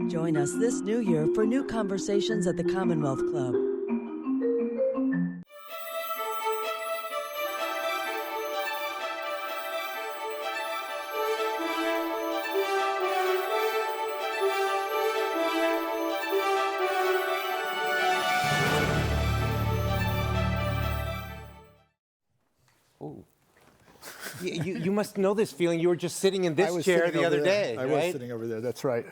Join us this new year for new conversations at the Commonwealth Club. Ooh. You must know this feeling. You were just sitting in this chair the other day, I right? was sitting over there, that's right.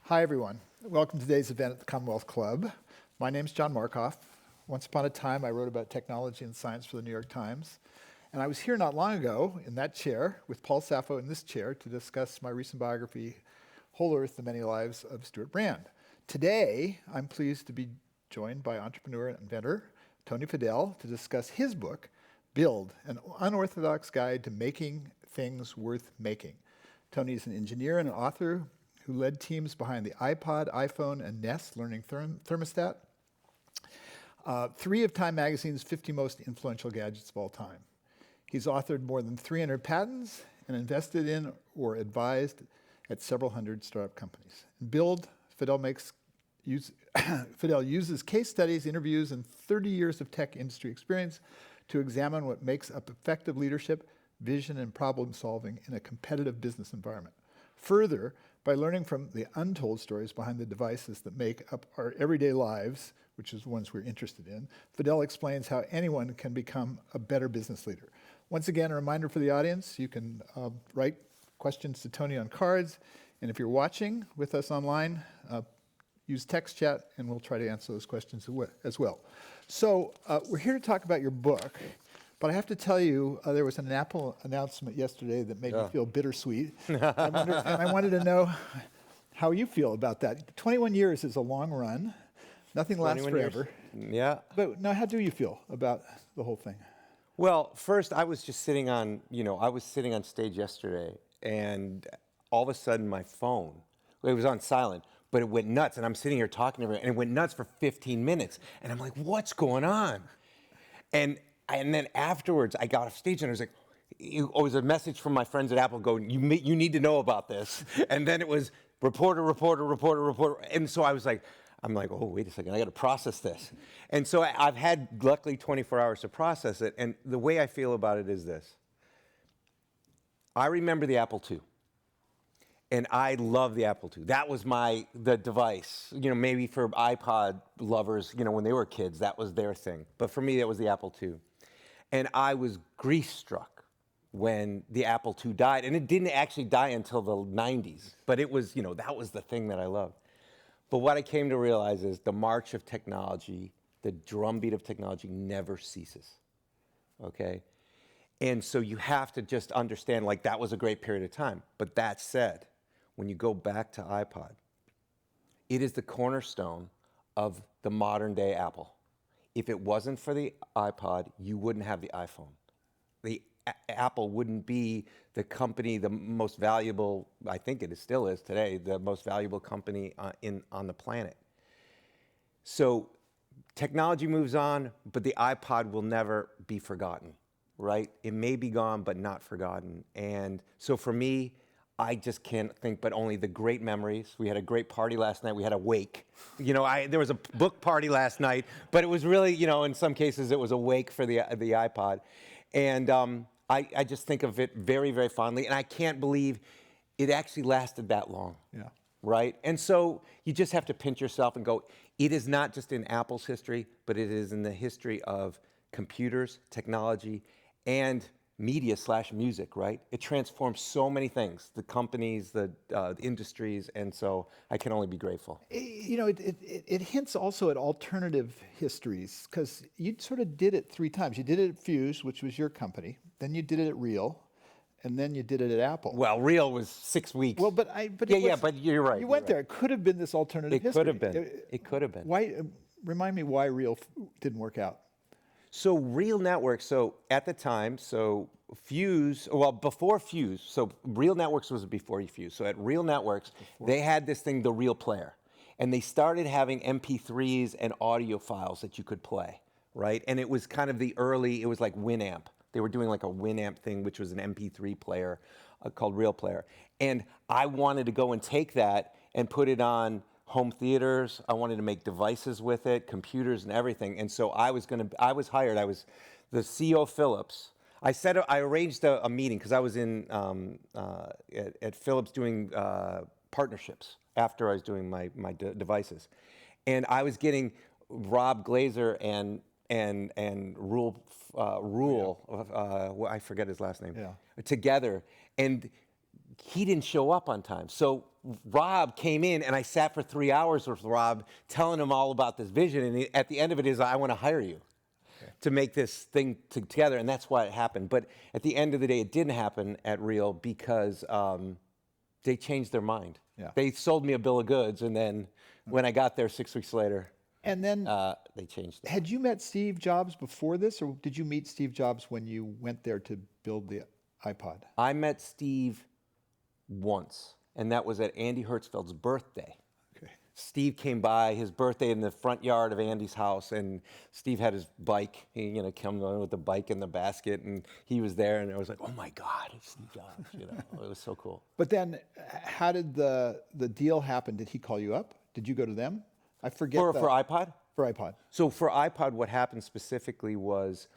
Hi, everyone. Welcome to today's event at the Commonwealth Club. My name's John Markoff. Once upon a time, I wrote about technology and science for the New York Times. And I was here not long ago in that chair with Paul Saffo in this chair to discuss my recent biography, Whole Earth, The Many Lives of Stuart Brand. Today, I'm pleased to be joined by entrepreneur and inventor Tony Fadell to discuss his book, Build, an unorthodox guide to making things worth making. Tony is an engineer and an author who led teams behind the iPod, iPhone, and Nest Learning Thermostat, 3 of Time Magazine's 50 most influential gadgets of all time. He's authored more than 300 patents and invested in or advised at several hundred startup companies. In Build, Fadell uses case studies, interviews, and 30 years of tech industry experience to examine what makes up effective leadership, vision, and problem solving in a competitive business environment. Further, by learning from the untold stories behind the devices that make up our everyday lives, which is the ones we're interested in, Fadell explains how anyone can become a better business leader. Once again, a reminder for the audience, you can write questions to Tony on cards, and if you're watching with us online, use text chat, and we'll try to answer those questions as well. So we're here to talk about your book, but I have to tell you, there was an Apple announcement yesterday that made me feel bittersweet. I wanted to know how you feel about that. 21 years is a long run. Nothing lasts forever. Years. Yeah. But now, how do you feel about the whole thing? Well, first, I was just sitting on, I was sitting on stage yesterday, and all of a sudden my phone, it was on silent, but it went nuts, and I'm sitting here talking to everyone, and it went nuts for 15 minutes, and I'm like, what's going on? And then afterwards, I got off stage, and I was like, it was a message from my friends at Apple going, you need to know about this. And then it was reporter, and so I'm like, oh, wait a second, I got to process this. And so I've had, luckily, 24 hours to process it, and the way I feel about it is this. I remember the Apple II. And I love the Apple II. That was the device. Maybe for iPod lovers, when they were kids, that was their thing. But for me, it was the Apple II. And I was grief-struck when the Apple II died. And it didn't actually die until the 90s. But it was, that was the thing that I loved. But what I came to realize is the march of technology, the drumbeat of technology never ceases, okay? And so you have to just understand, that was a great period of time. But that said, when you go back to iPod, it is the cornerstone of the modern day Apple. If it wasn't for the iPod, you wouldn't have the iPhone. Apple wouldn't be the company, the most valuable, I think it still is today, the most valuable company on the planet. So technology moves on, but the iPod will never be forgotten, right? It may be gone, but not forgotten. And so for me, I just can't think but only the great memories. We had a great party last night. We had a wake. There was a book party last night, but it was really, in some cases, it was a wake for the iPod. And I just think of it very, very fondly. And I can't believe it actually lasted that long. Yeah. Right? And so you just have to pinch yourself and go, it is not just in Apple's history, but it is in the history of computers, technology, and media/music, right? It transforms so many things, the companies, the industries, and so I can only be grateful. It hints also at alternative histories, because you sort of did it 3 times. You did it at Fuse, which was your company, then you did it at Real, and then you did it at Apple. Well, Real was 6 weeks. Well, but you're right. You went there. It could have been this alternative history. It could have been. Why? Remind me why Real didn't work out. So Real Networks, at the time, Fuse, before Fuse, Real Networks was before Fuse. So at Real Networks, they had this thing, the Real Player. And they started having MP3s and audio files that you could play, right? And it was kind of it was like Winamp. They were doing like a Winamp thing, which was an MP3 player called Real Player. And I wanted to go and take that and put it on home theaters. I wanted to make devices with it, computers and everything. And so I was hired. I was the CEO of Philips. I arranged a meeting because I was at Philips doing partnerships after I was doing my devices, and I was getting Rob Glazer and Rule, I forget his last name, together, and he didn't show up on time. So Rob came in, and I sat for 3 hours with Rob, telling him all about this vision. And at the end of it is, I want to hire you to make this thing together, and that's why it happened. But at the end of the day, it didn't happen at Real because they changed their mind. Yeah. They sold me a bill of goods, and then when I got there 6 weeks later, And then, they changed it. had you met Steve Jobs before this, or did you meet Steve Jobs when you went there to build the iPod? I met Steve once, and that was at Andy Hertzfeld's birthday. Okay. Steve came by his birthday in the front yard of Andy's house, and Steve had his bike. He, came on with the bike in the basket, and he was there, and I was like, "Oh my God, it's Steve Jobs!" It was so cool. But then, how did the deal happen? Did he call you up? Did you go to them? I forget. For iPod? For iPod. So for iPod, what happened specifically was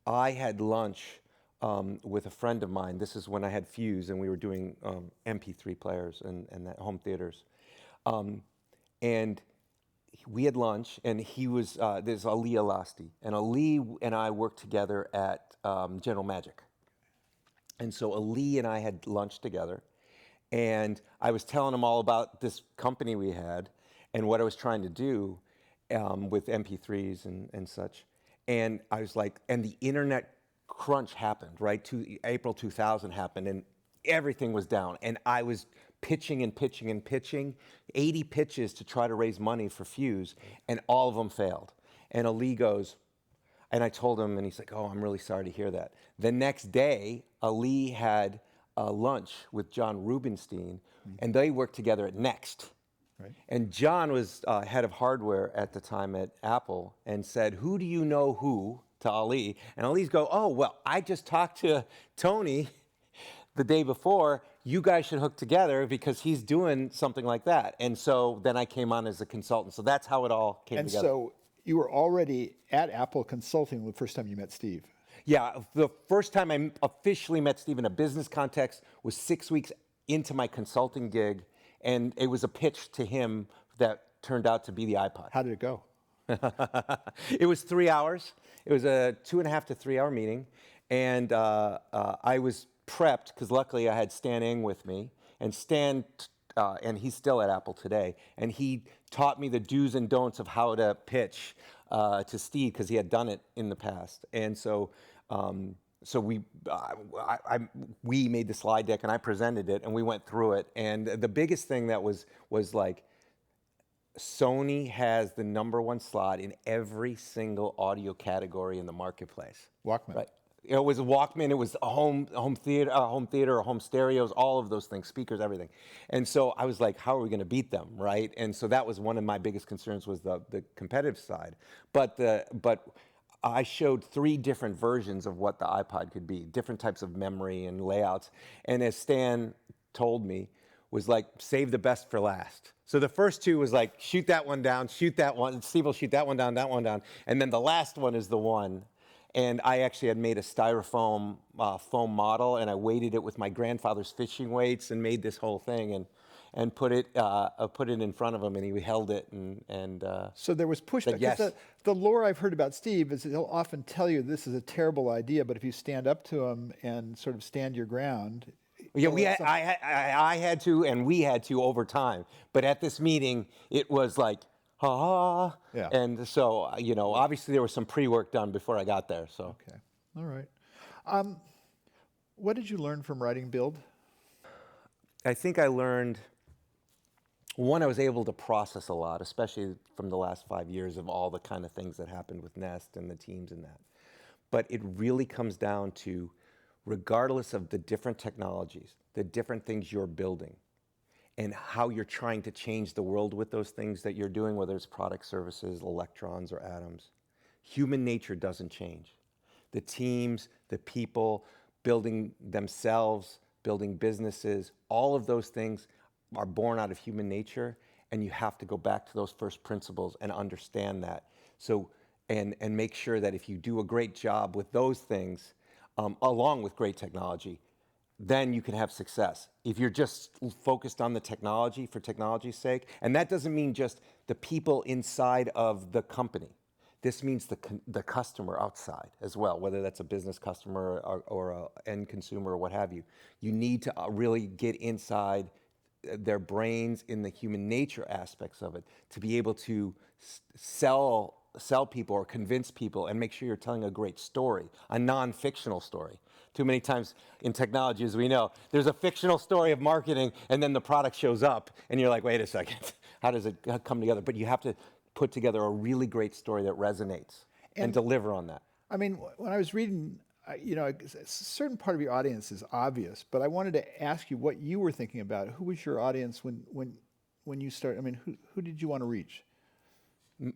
I had lunch with a friend of mine. This is when I had Fuse, and we were doing MP3 players and that home theaters. And we had lunch, and he was, there's Ali Elasti. And Ali and I worked together at General Magic. And so Ali and I had lunch together, and I was telling him all about this company we had and what I was trying to do with MP3s and such. And I was like, and the internet crunch happened, right? April 2000 happened, and everything was down. And I was pitching and pitching and pitching, 80 pitches to try to raise money for Fuse, and all of them failed. And Ali goes, and I told him, and he's like, "Oh, I'm really sorry to hear that." The next day, Ali had a lunch with John Rubinstein, and they worked together at Next. Right. And John was head of hardware at the time at Apple, and said, "Who do you know who?" to Ali. And Ali's go, "Oh, well, I just talked to Tony the day before. You guys should hook together because he's doing something like that." And so then I came on as a consultant. So that's how it all came together. And so you were already at Apple consulting the first time you met Steve. Yeah, the first time I officially met Steve in a business context was 6 weeks into my consulting gig, and it was a pitch to him that turned out to be the iPod. How did it go? It was 3 hours. It was a 2.5 to 3 hour meeting, and I was prepped because luckily I had Stan Eng with me, and Stan, and he's still at Apple today, and he taught me the do's and don'ts of how to pitch to Steve because he had done it in the past, and so we made the slide deck and I presented it and we went through it, and the biggest thing that was like, Sony has the #1 slot in every single audio category in the marketplace. Walkman. Right. It was a Walkman. It was a home theater, or home stereos, all of those things, speakers, everything. And so I was like, how are we going to beat them, right? And so that was one of my biggest concerns, was the competitive side. But I showed 3 different versions of what the iPod could be, different types of memory and layouts. And as Stan told me, was like, save the best for last. So the first 2 was like, shoot that one down, shoot that one. Steve will shoot that one down, and then the last one is the one. And I actually had made a styrofoam foam model, and I weighted it with my grandfather's fishing weights and made this whole thing and put it in front of him, and he held it and. So there was pushback. Yes. The lore I've heard about Steve is that he'll often tell you this is a terrible idea, but if you stand up to him and sort of stand your ground. Yeah, I had to, and we had to over time. But at this meeting, it was like, ha. Yeah. And so, obviously there was some pre-work done before I got there. So. Okay. All right. What did you learn from writing Build? I think I learned, one, I was able to process a lot, especially from the last 5 years of all the kind of things that happened with Nest and the teams and that. But it really comes down to, regardless of the different technologies, the different things you're building, and how you're trying to change the world with those things that you're doing, whether it's products, services, electrons, or atoms, human nature doesn't change. The teams, the people, building themselves, building businesses, all of those things are born out of human nature, and you have to go back to those first principles and understand that. So, and make sure that if you do a great job with those things, along with great technology, then you can have success. If you're just focused on the technology for technology's sake, and that doesn't mean just the people inside of the company. This means the customer outside as well, whether that's a business customer or a end consumer or what have you. You need to really get inside their brains in the human nature aspects of it to be able to sell people or convince people and make sure you're telling a great story, a non-fictional story. Too many times in technology, as we know, there's a fictional story of marketing and then the product shows up and you're like, wait a second, how does it come together? But you have to put together a really great story that resonates and deliver on that. I mean, when I was reading, a certain part of your audience is obvious, but I wanted to ask you what you were thinking about. Who was your audience when you started? I mean, who did you want to reach?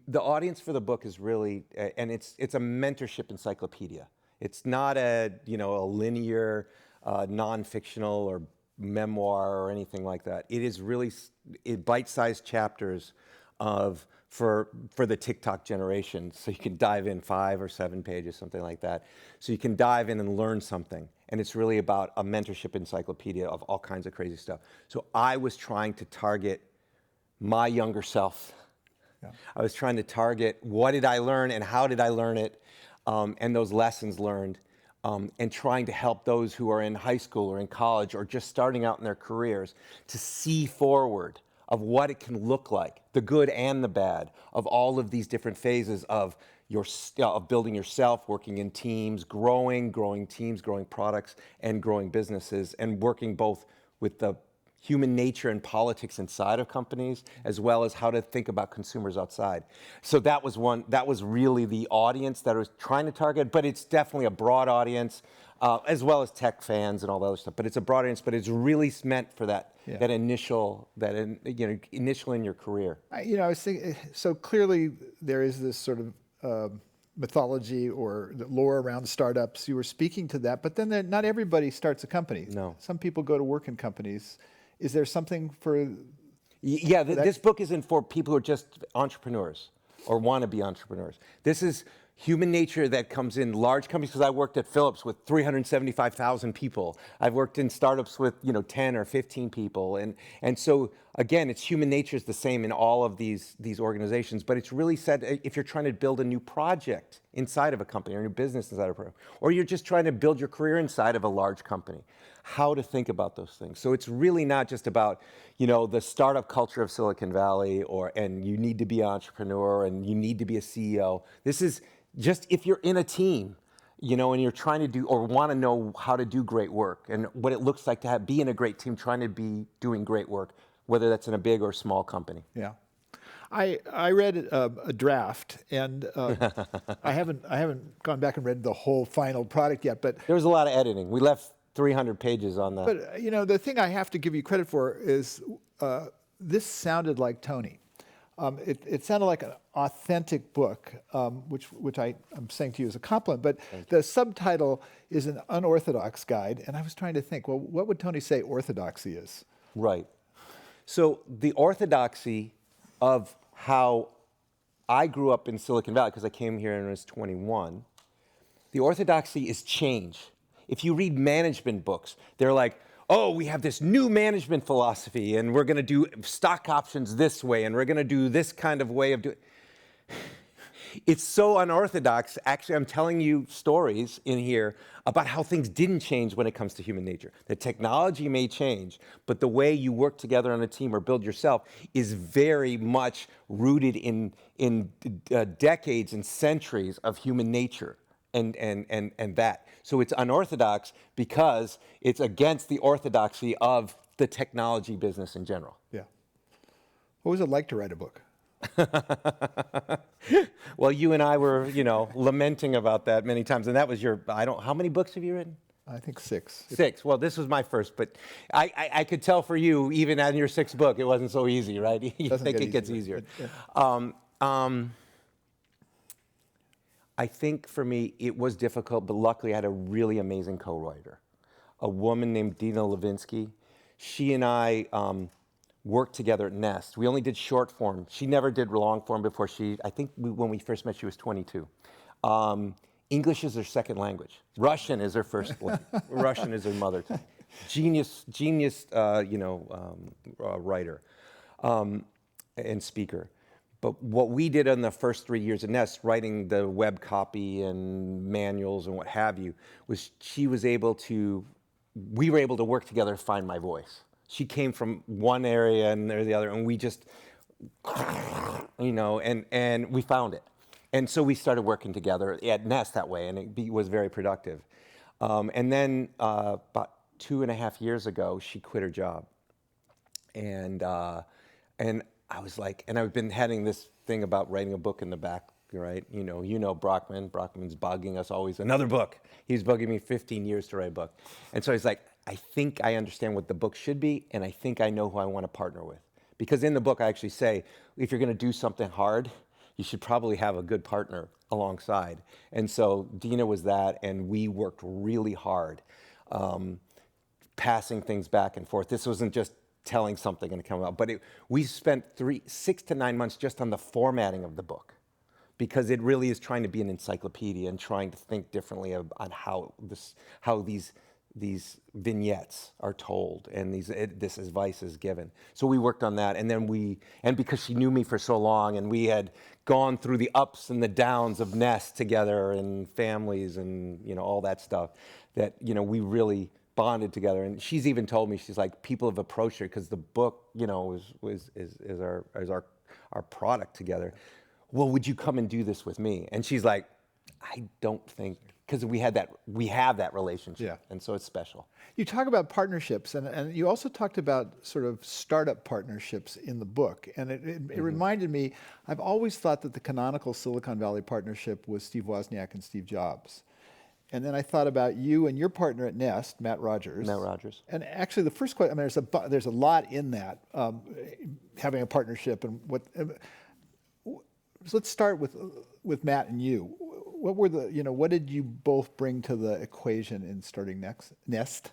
The audience for the book is really, and it's a mentorship encyclopedia. It's not a linear, non-fictional or memoir or anything like that. It is really bite-sized chapters for the TikTok generation. So you can dive in 5 or 7 pages, something like that. So you can dive in and learn something. And it's really about a mentorship encyclopedia of all kinds of crazy stuff. So I was trying to target my younger self. Yeah. I was trying to target what did I learn and how did I learn it, and those lessons learned, and trying to help those who are in high school or in college or just starting out in their careers to see forward of what it can look like, the good and the bad, of all of these different phases of building yourself, working in teams, growing teams, growing products, and growing businesses, and working both with the human nature and politics inside of companies, as well as how to think about consumers outside. So that was really the audience that I was trying to target, but it's definitely a broad audience, as well as tech fans and all the other stuff. But it's a broad audience, but it's really meant for that initial in your career. I was thinking, so clearly there is this sort of mythology or the lore around startups. You were speaking to that, but then not everybody starts a company. No. Some people go to work in companies. Is there something for? Yeah, this book isn't for people who are just entrepreneurs or want to be entrepreneurs. This is human nature that comes in large companies, because I worked at Philips with 375,000 people. I've worked in startups with 10 or 15 people, and so again, it's human nature is the same in all of these organizations. But it's really said if you're trying to build a new project inside of a company or a new business inside of a program, or you're just trying to build your career inside of a large company, how to think about those things. So it's really not just about the startup culture of Silicon Valley, and you need to be an entrepreneur and you need to be a CEO. This is just if you're in a team, and you're trying to do or want to know how to do great work and what it looks like to be in a great team, trying to be doing great work, whether that's in a big or small company. Yeah. I read a draft, and I haven't gone back and read the whole final product yet. But there was a lot of editing. We left 300 pages on that. But the thing I have to give you credit for is this sounded like Tony. It sounded like an authentic book, which I'm saying to you as a compliment. But the subtitle is an unorthodox guide, and I was trying to think, well, what would Tony say orthodoxy is? Right. So the orthodoxy of how I grew up in Silicon Valley, because I came here when I was 21, the orthodoxy is change. If you read management books, they're like, oh, we have this new management philosophy, and we're going to do stock options this way, and we're going to do this kind of way of doing. It's so unorthodox. Actually, I'm telling you stories in here about how things didn't change when it comes to human nature. The technology may change, but the way you work together on a team or build yourself is very much rooted in decades and centuries of human nature and that. So it's unorthodox because it's against the orthodoxy of the technology business in general. Yeah. What was it like to write a book? Well, you and I were, lamenting about that many times, and that was how many books have you written? I think 6. 6. Well, this was my first, but I could tell for you, even on your 6th book, it wasn't so easy, right? You think it gets easier. Yeah. I think for me, it was difficult, but luckily I had a really amazing co-writer, a woman named Dina Levinsky. She and I worked together at Nest. We only did short form. She never did long form before when we first met, she was 22. English is her second language. Russian is her first language. Russian is her mother tongue. Genius, writer and speaker. But what we did in the first 3 years at Nest, writing the web copy and manuals and what have you, was we were able to work together to find my voice. She came from one area and the other, and we just, and we found it. And so we started working together at Nest that way, and it was very productive. And then about 2.5 years ago, she quit her job. And I was like, and I've been having this thing about writing a book in the back, right? You know Brockman. Brockman's bugging us always, another book. He's bugging me 15 years to write a book. And so he's like, I think I understand what the book should be, and I think I know who I want to partner with. Because in the book, I actually say, if you're going to do something hard, you should probably have a good partner alongside. And so Dina was that, and we worked really hard, passing things back and forth. This wasn't just telling something and coming out, but we spent 6 to 9 months just on the formatting of the book, because it really is trying to be an encyclopedia and trying to think differently on how these vignettes are told and this advice is given. So we worked on that, and then because she knew me for so long, and we had gone through the ups and the downs of Nest together and families and all that stuff, that we really bonded together. And she's even told me, she's like, people have approached her because the book is our product together. Well, would you come and do this with me? And she's like, I don't think, because we have that relationship. Yeah. And so it's special. You talk about partnerships, and you also talked about sort of startup partnerships in the book. And it reminded me, I've always thought that the canonical Silicon Valley partnership was Steve Wozniak and Steve Jobs. And then I thought about you and your partner at Nest, Matt Rogers. Matt Rogers. And actually, the first question, there's a lot in that, having a partnership and what. So let's start with Matt and you. What did you both bring to the equation in starting Nest? Nest.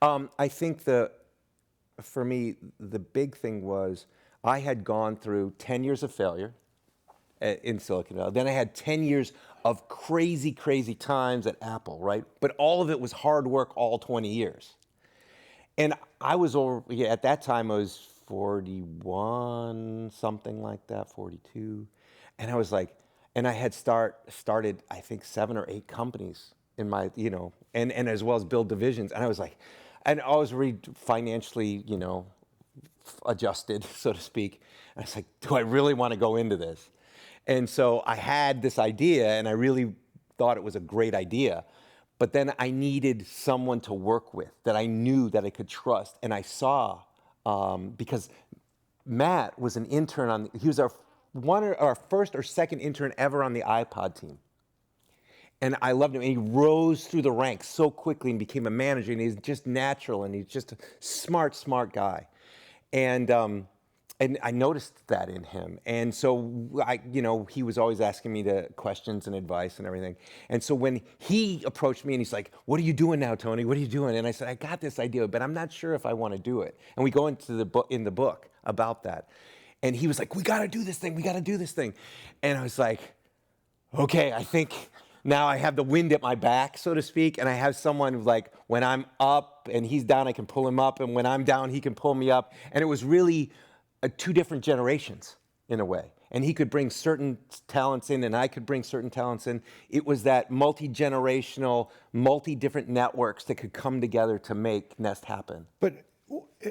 I think for me, the big thing was I had gone through 10 years of failure in Silicon Valley. Then I had 10 years of crazy, crazy times at Apple, right? But all of it was hard work all 20 years. And I was at that time, I was 41, something like that, 42. And I was like, and I had started, I think, 7 or 8 companies in my, and as well as build divisions. And I was like, and I was really financially, adjusted, so to speak. And I was like, do I really want to go into this? And so I had this idea, and I really thought it was a great idea. But then I needed someone to work with that I knew that I could trust. And I saw, because Matt was an intern he was our first or second intern ever on the iPod team. And I loved him. And he rose through the ranks so quickly and became a manager. And he's just natural, and he's just a smart guy. And I noticed that in him. And so he was always asking me questions and advice and everything. And so when he approached me and he's like, what are you doing now, Tony? What are you doing? And I said, I got this idea, but I'm not sure if I want to do it. And we go into the book about that. And he was like, we got to do this thing. We got to do this thing. And I was like, okay, I think now I have the wind at my back, so to speak. And I have someone who's like, when I'm up and he's down, I can pull him up. And when I'm down, he can pull me up. And it was really 2 different generations in a way. And he could bring certain talents in, and I could bring certain talents in. It was that multi-generational, multi-different networks that could come together to make Nest happen. But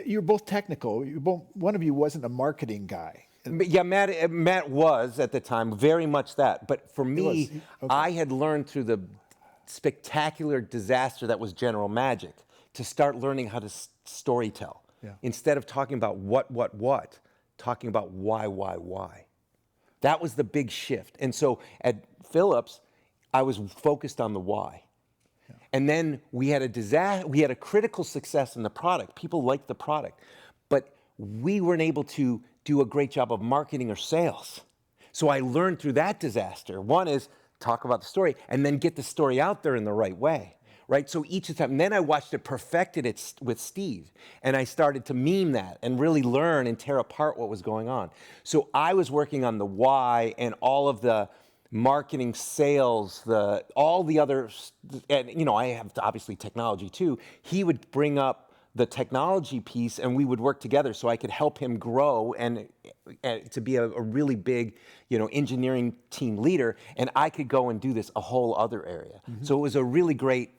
you're both technical. One of you wasn't a marketing guy. Yeah, Matt was at the time very much that. But for me, okay. I had learned through the spectacular disaster that was General Magic to start learning how to storytell. Yeah. Instead of talking about what, talking about why. That was the big shift. And so at Philips, I was focused on the why. Yeah. And then we had a critical success in the product. People liked the product, but we weren't able to do a great job of marketing or sales. So I learned through that disaster. One is talk about the story and then get the story out there in the right way. right? So each time, and then I watched it perfected it with Steve, and I started to meme that and really learn and tear apart what was going on. So I was working on the why and all of the marketing, sales, all the other, and I have obviously technology too. He would bring up the technology piece, and we would work together so I could help him grow and to be a really big, engineering team leader, and I could go and do this a whole other area. So it was a really great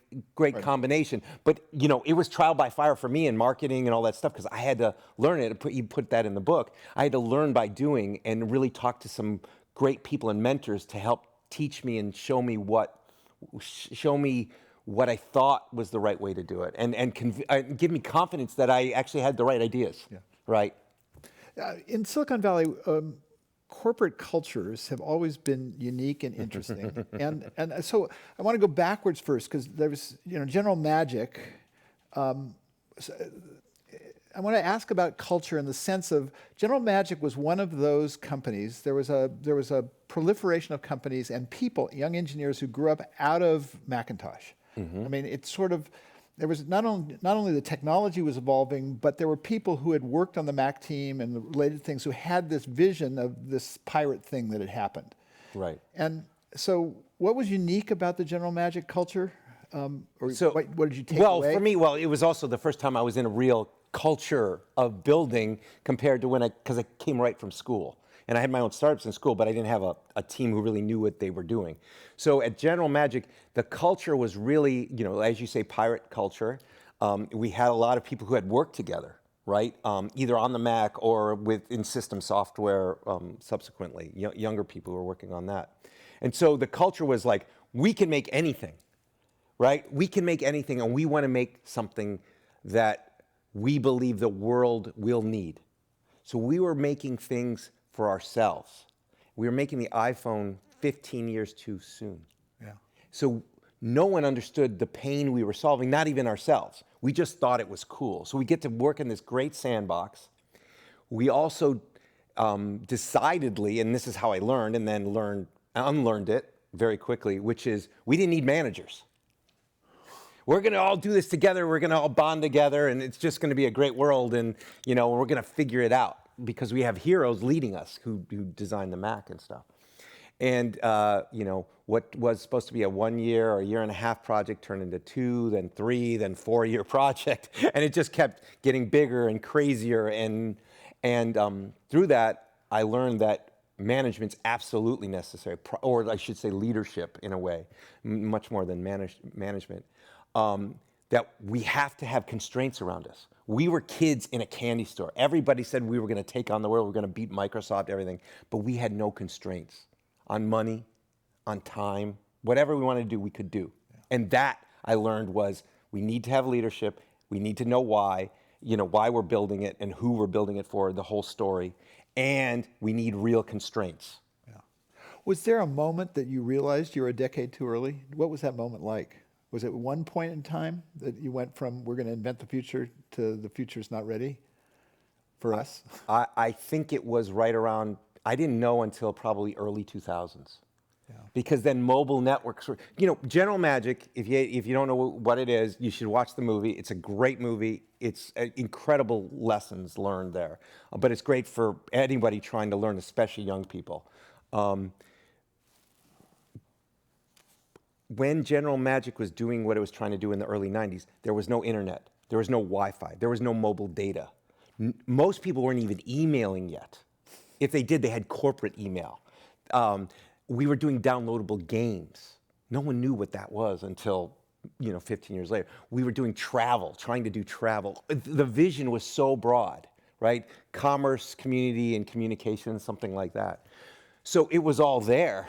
combination. But it was trial by fire for me in marketing and all that stuff because I had to learn it. You put that in the book. I had to learn by doing and really talk to some great people and mentors to help teach me and show me what I thought was the right way to do it, and give me confidence that I actually had the right ideas. Yeah. Right. In Silicon Valley, corporate cultures have always been unique and interesting. and so I want to go backwards first because there was, General Magic. I want to ask about culture in the sense of General Magic was one of those companies. There was a proliferation of companies and people, young engineers who grew up out of Macintosh. I mean, it's sort of, there was not only the technology was evolving, but there were people who had worked on the Mac team and the related things who had this vision of this pirate thing that had happened. Right. And so what was unique about the General Magic culture? What did you take away? Well, for me, it was also the first time I was in a real culture of building compared to because I came right from school. And I had my own startups in school, but I didn't have a team who really knew what they were doing. So at General Magic, the culture was really, as you say, pirate culture. We had a lot of people who had worked together, right? Either on the Mac or in system software subsequently, younger people who were working on that. And so the culture was like, we can make anything, right? We can make anything, and we want to make something that we believe the world will need. So we were making things for ourselves. We were making the iPhone 15 years too soon. Yeah. So no one understood the pain we were solving, not even ourselves. We just thought it was cool. So we get to work in this great sandbox. We also decidedly, and this is how I learned, and then unlearned it very quickly, which is we didn't need managers. We're going to all do this together. We're going to all bond together, and it's just going to be a great world, and we're going to figure it out because we have heroes leading us who designed the Mac and stuff. And what was supposed to be a 1 year or a year and a half project turned into 2, then 3, then 4-year project, and it just kept getting bigger and crazier. And through that, I learned that management's absolutely necessary, or I should say leadership in a way, much more than management. That we have to have constraints around us. We were kids in a candy store. Everybody said we were going to take on the world, we were going to beat Microsoft, everything, but we had no constraints on money, on time, whatever we wanted to do, we could do. Yeah. And that I learned was we need to have leadership, we need to know why we're building it and who we're building it for, the whole story, and we need real constraints. Yeah. Was there a moment that you realized you were a decade too early? What was that moment like? Was it one point in time that you went from we're going to invent the future to the future's not ready for us? I think it was right around, I didn't know until probably early 2000s. Yeah. Because then mobile networks were, General Magic, if you don't know what it is, you should watch the movie. It's a great movie. It's incredible lessons learned there. But it's great for anybody trying to learn, especially young people. When General Magic was doing what it was trying to do in the early 90s, there was no internet, there was no Wi-Fi, there was no mobile data. Most people weren't even emailing yet. If they did, they had corporate email. We were doing downloadable games. No one knew what that was until 15 years later. We were doing travel, trying to do travel. The vision was so broad, right? Commerce, community, and communication, something like that. So it was all there.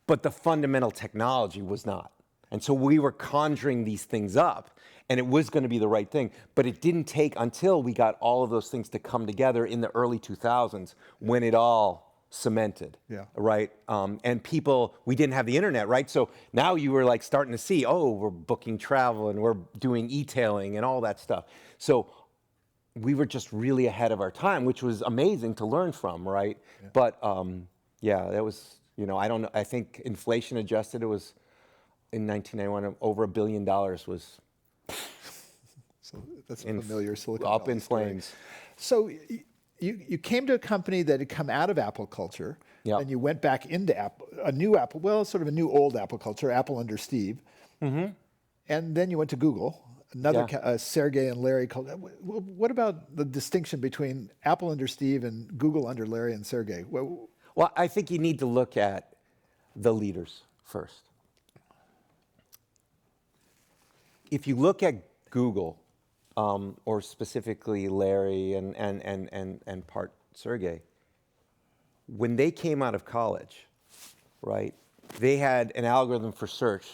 But the fundamental technology was not. And so we were conjuring these things up, and it was going to be the right thing. But it didn't take until we got all of those things to come together in the early 2000s when it all cemented, right? And we didn't have the internet, right? So now you were like starting to see, we're booking travel and we're doing e-tailing and all that stuff. So we were just really ahead of our time, which was amazing to learn from, right? Yeah. But that was... I don't know. I think inflation adjusted, it in 1991, over $1 billion was So that's a familiar Silicon up Valley in story. flames. So you came to a company that had come out of Apple culture, Yep. and you went back into Apple, a new Apple, well, sort of a new old Apple culture, Apple under Steve. Mm-hmm. And then you went to Google, another Yeah. Sergey and Larry called. What about the distinction between Apple under Steve and Google under Larry and Sergey? Well, I think you need to look at the leaders first. If you look at Google, or specifically Larry and part Sergey, when they came out of college, right, they had an algorithm for search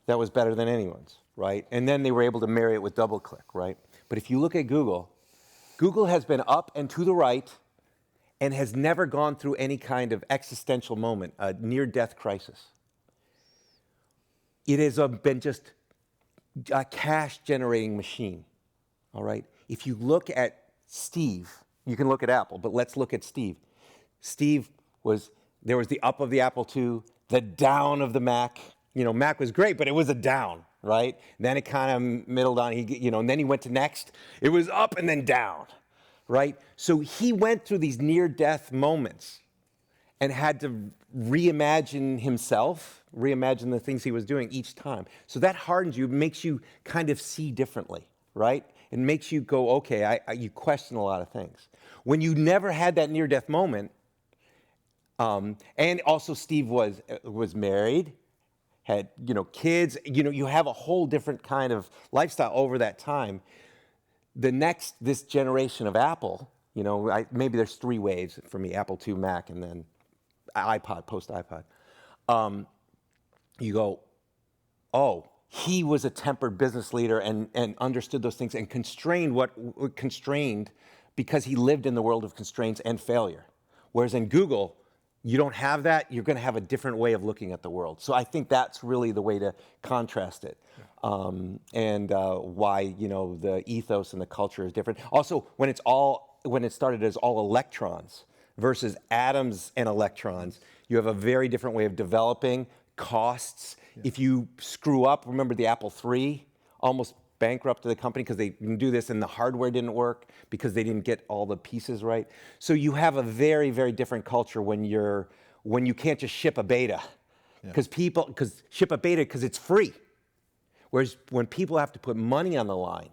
that was better than anyone's, right? And then they were able to marry it with DoubleClick, right? But if you look at Google, Google has been up and to the right and has never gone through any kind of existential moment, a near-death crisis. It has been just a cash-generating machine, all right? If you look at Steve, you can look at Apple, but let's look at Steve. Steve there was the up of the Apple II, the down of the Mac. You know, Mac was great, but it was a down, right? Then it kind of middled on, and then he went to Next. It was up and then down, right? So he went through these near-death moments and had to reimagine himself, reimagine the things he was doing each time. So that hardens you, makes you kind of see differently, right? It makes you go, okay, you question a lot of things. When you never had that near-death moment, and also Steve was married, had kids, you have a whole different kind of lifestyle over that time. This generation of Apple, maybe there's 3 waves for me: Apple II, Mac, and then iPod, post-iPod. You go, oh, he was a tempered business leader and understood those things and constrained because he lived in the world of constraints and failure. Whereas in Google, you don't have that. You're going to have a different way of looking at the world. So I think that's really the way to contrast it, and why the ethos and the culture is different. Also, when it started as all electrons versus atoms and electrons, you have a very different way of developing costs. Yeah. If you screw up, remember the Apple III almost bankrupted the company because they didn't do this and the hardware didn't work because they didn't get all the pieces right. So you have a very, very different culture when you can't just ship a beta because ship a beta because it's free. Whereas when people have to put money on the line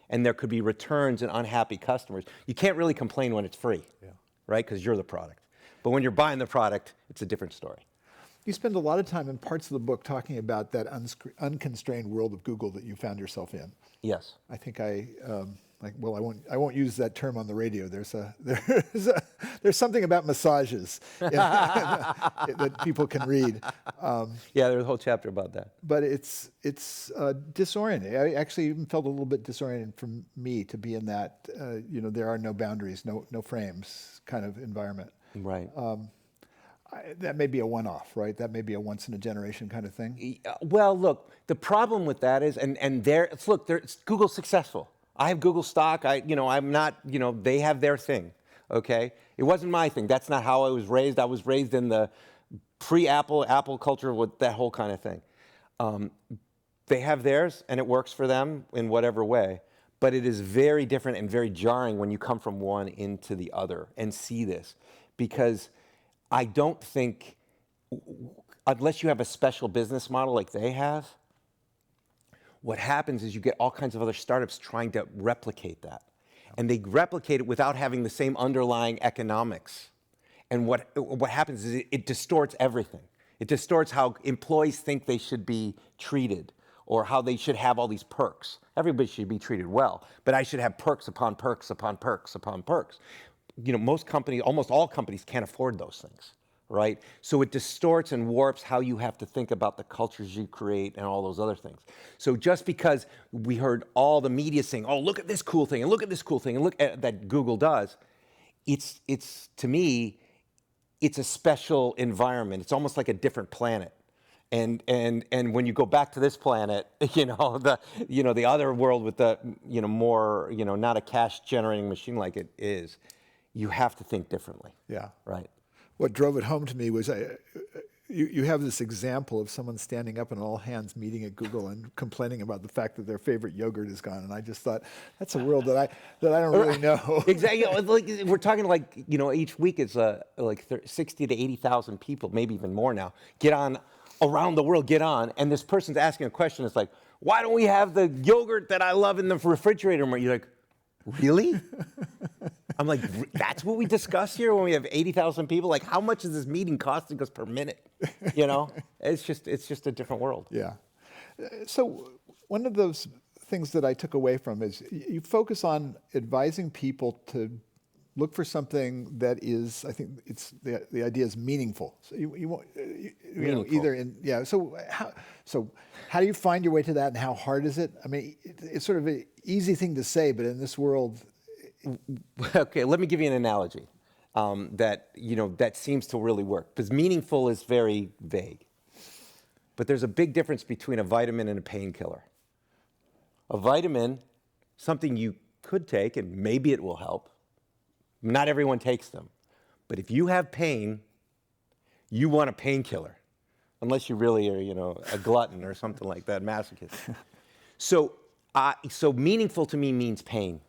and there could be returns and unhappy customers, you can't really complain when it's free, right? Because you're the product. But when you're buying the product, it's a different story. You spend a lot of time in parts of the book talking about that unconstrained world of Google that you found yourself in. Yes. I think I won't use that term on the radio. There's something about massages that people can read. Yeah, there's a whole chapter about that. But it's disorienting. I actually even felt a little bit disoriented for me to be in that there are no boundaries, no frames kind of environment. Right. That may be a one-off, right? That may be a once-in-a-generation kind of thing. Well, look, the problem with that is, Google's successful. I have Google stock. I'm not. They have their thing. Okay, it wasn't my thing. That's not how I was raised. I was raised in the pre-Apple culture with that whole kind of thing. They have theirs, and it works for them in whatever way. But it is very different and very jarring when you come from one into the other and see this, because I don't think, unless you have a special business model like they have, what happens is you get all kinds of other startups trying to replicate that. And they replicate it without having the same underlying economics. And what happens is it distorts everything. It distorts how employees think they should be treated or how they should have all these perks. Everybody should be treated well, but I should have perks upon perks upon perks upon perks. Most companies, almost all companies can't afford those things, right? So it distorts and warps how you have to think about the cultures you create and all those other things. So just because we heard all the media saying, oh, look at this cool thing, and look at this cool thing, and look at that Google does, it's to me, it's a special environment. It's almost like a different planet. And when you go back to this planet, the other world with the more not a cash generating machine like it is, you have to think differently. Yeah. Right. What drove it home to me was you have this example of someone standing up in an all-hands meeting at Google and complaining about the fact that their favorite yogurt is gone, and I just thought that's a world that I don't really know. Exactly. You know, like, we're talking like, you know, each week it's 60 to 80,000 people, maybe even more now, get on around the world, get on, and this person's asking a question. It's like, why don't we have the yogurt that I love in the refrigerator more? You're like, really? I'm like, that's what we discuss here when we have 80,000 people? Like, how much is this meeting costing us per minute? You know, it's just a different world. Yeah. So one of those things that I took away from is you focus on advising people to look for something that is, I think it's the idea is meaningful. So you want, you know, either in, yeah. So how do you find your way to that, and how hard is it? I mean, it's sort of an easy thing to say, but in this world. Okay, let me give you an analogy that seems to really work, because meaningful is very vague. But there's a big difference between a vitamin and a painkiller. A vitamin, something you could take, and maybe it will help. Not everyone takes them. But if you have pain, you want a painkiller, unless you really are, you know, a glutton or something like that, masochist. So meaningful to me means pain.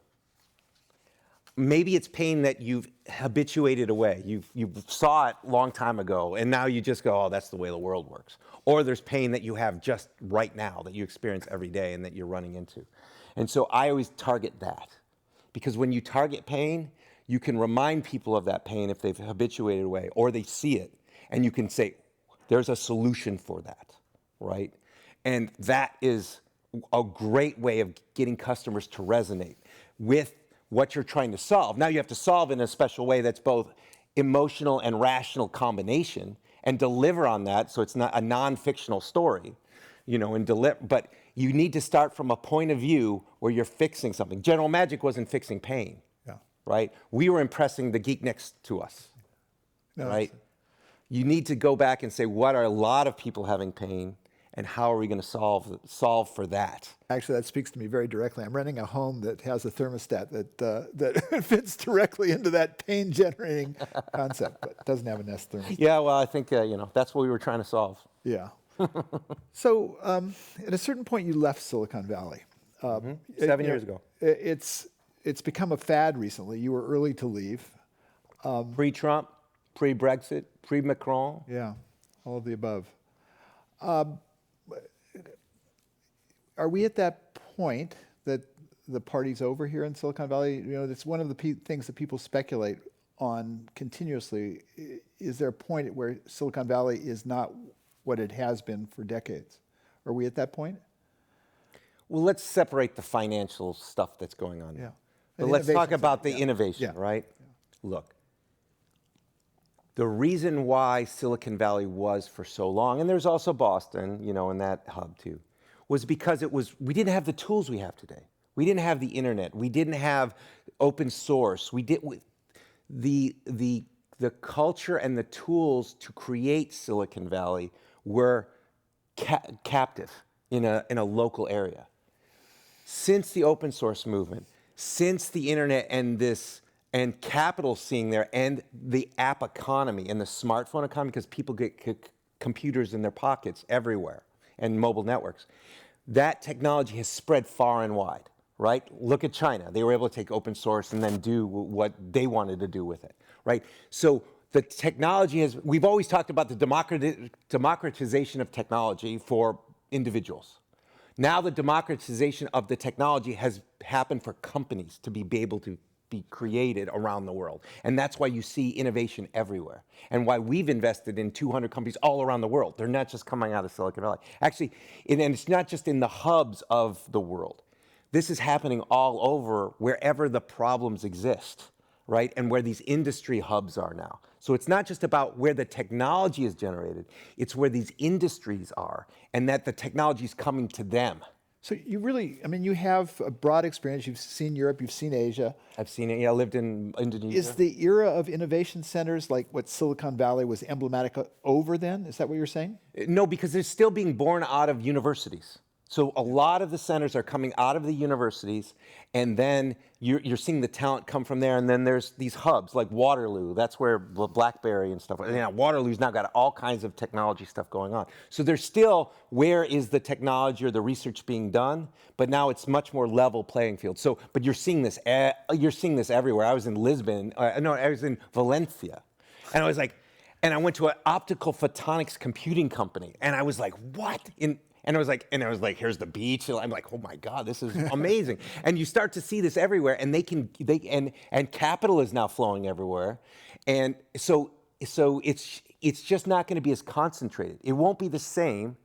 Maybe it's pain that you've habituated away. You saw it a long time ago, and now you just go, oh, that's the way the world works. Or there's pain that you have just right now that you experience every day and that you're running into. And so I always target that. Because when you target pain, you can remind people of that pain if they've habituated away, or they see it, and you can say, there's a solution for that, right? And that is a great way of getting customers to resonate with what you're trying to solve. Now you have to solve in a special way that's both emotional and rational combination, and deliver on that so it's not a non-fictional story, you know, but you need to start from a point of view where you're fixing something. General Magic wasn't fixing pain, right? We were impressing the geek next to us, right? You need to go back and say, what are a lot of people having pain, and how are we going to solve for that? Actually, that speaks to me very directly. I'm renting a home that has a thermostat that fits directly into that pain-generating concept, but doesn't have a Nest thermostat. Yeah, well, I think that's what we were trying to solve. Yeah. So at a certain point, you left Silicon Valley. 7 years ago. It's become a fad recently. You were early to leave. Pre-Trump, pre-Brexit, pre-Macron. Yeah, all of the above. Are we at that point that the party's over here in Silicon Valley? You know, it's one of the things that people speculate on continuously. Is there a point where Silicon Valley is not what it has been for decades? Are we at that point? Well, let's separate the financial stuff that's going on. Yeah. But let's talk about the innovation, right? Yeah. Look, the reason why Silicon Valley was for so long, and there's also Boston, you know, in that hub too, was because we didn't have the tools we have today. We didn't have the internet. We didn't have open source. The culture and the tools to create Silicon Valley were captive in a local area. Since the open source movement, since the internet and capital seeing there, and the app economy and the smartphone economy, because people get computers in their pockets everywhere, and mobile networks, that technology has spread far and wide, right? Look at China. They were able to take open source and then do what they wanted to do with it, right? So the technology we've always talked about the democratization of technology for individuals. Now the democratization of the technology has happened for companies to be able to be created around the world. And that's why you see innovation everywhere, and why we've invested in 200 companies all around the world. They're not just coming out of Silicon Valley. Actually, and it's not just in the hubs of the world. This is happening all over, wherever the problems exist, right? And where these industry hubs are now. So it's not just about where the technology is generated, it's where these industries are, and that the technology is coming to them. So you really, I mean, you have a broad experience. You've seen Europe, you've seen Asia. I've seen it. Yeah, I lived in Indonesia. Is the era of innovation centers, like what Silicon Valley was emblematic of, over then? Is that what you're saying? No, because they're still being born out of universities. So a lot of the centers are coming out of the universities, and then you're seeing the talent come from there. And then there's these hubs like Waterloo. That's where BlackBerry and stuff. And Waterloo's now got all kinds of technology stuff going on. So there's still, where is the technology or the research being done? But now it's much more level playing field. So, but you're seeing this. You're seeing this everywhere. I was in Lisbon. No, I was in Valencia, and I was like, and I went to an optical photonics computing company, and I was like, what? And I was like, here's the beach. And I'm like, oh my God, this is amazing. And you start to see this everywhere, and and capital is now flowing everywhere. And so it's just not going to be as concentrated. It won't be the same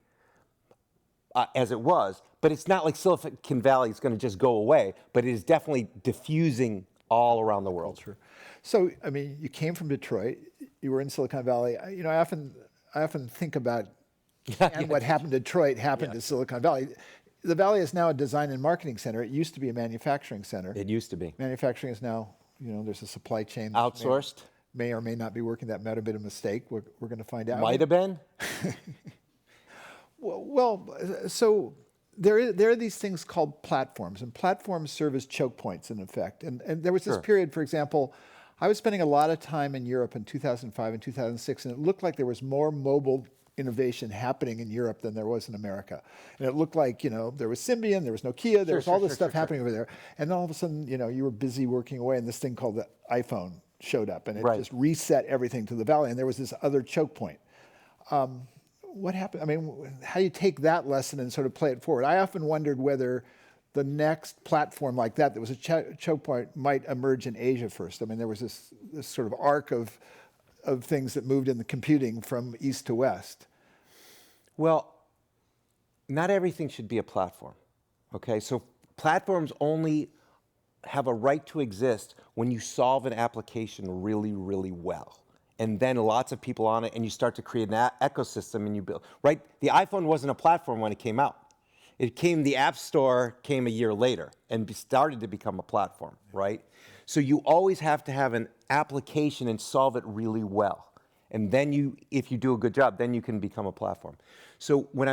as it was, but it's not like Silicon Valley is going to just go away, but it is definitely diffusing all around the world. Sure. So, I mean, you came from Detroit, you were in Silicon Valley. I often think about and what happened to Detroit happened to Silicon Valley. The Valley is now a design and marketing center. It used to be a manufacturing center. It used to be. Manufacturing is now, there's a supply chain. Outsourced? May or may not be working. That might have been a mistake. We're going to find out. Might have been. So there are these things called platforms, and platforms serve as choke points in effect. And there was this period, for example, I was spending a lot of time in Europe in 2005 and 2006, and it looked like there was more mobile innovation happening in Europe than there was in America. And it looked like, there was Symbian, there was Nokia, there was all this stuff happening over there. And all of a sudden, you were busy working away, and this thing called the iPhone showed up, and it just reset everything to the Valley, and there was this other choke point. What happened? I mean, how do you take that lesson and sort of play it forward? I often wondered whether the next platform like that was a choke point might emerge in Asia first. I mean, there was this sort of arc of things that moved in the computing from east to west. Well, not everything should be a platform, okay? So platforms only have a right to exist when you solve an application really, really well. And then lots of people on it, and you start to create an ecosystem, and you build, right? The iPhone wasn't a platform when it came out. The App Store came a year later and started to become a platform, right? So you always have to have an application and solve it really well. And then if you do a good job, then you can become a platform. So when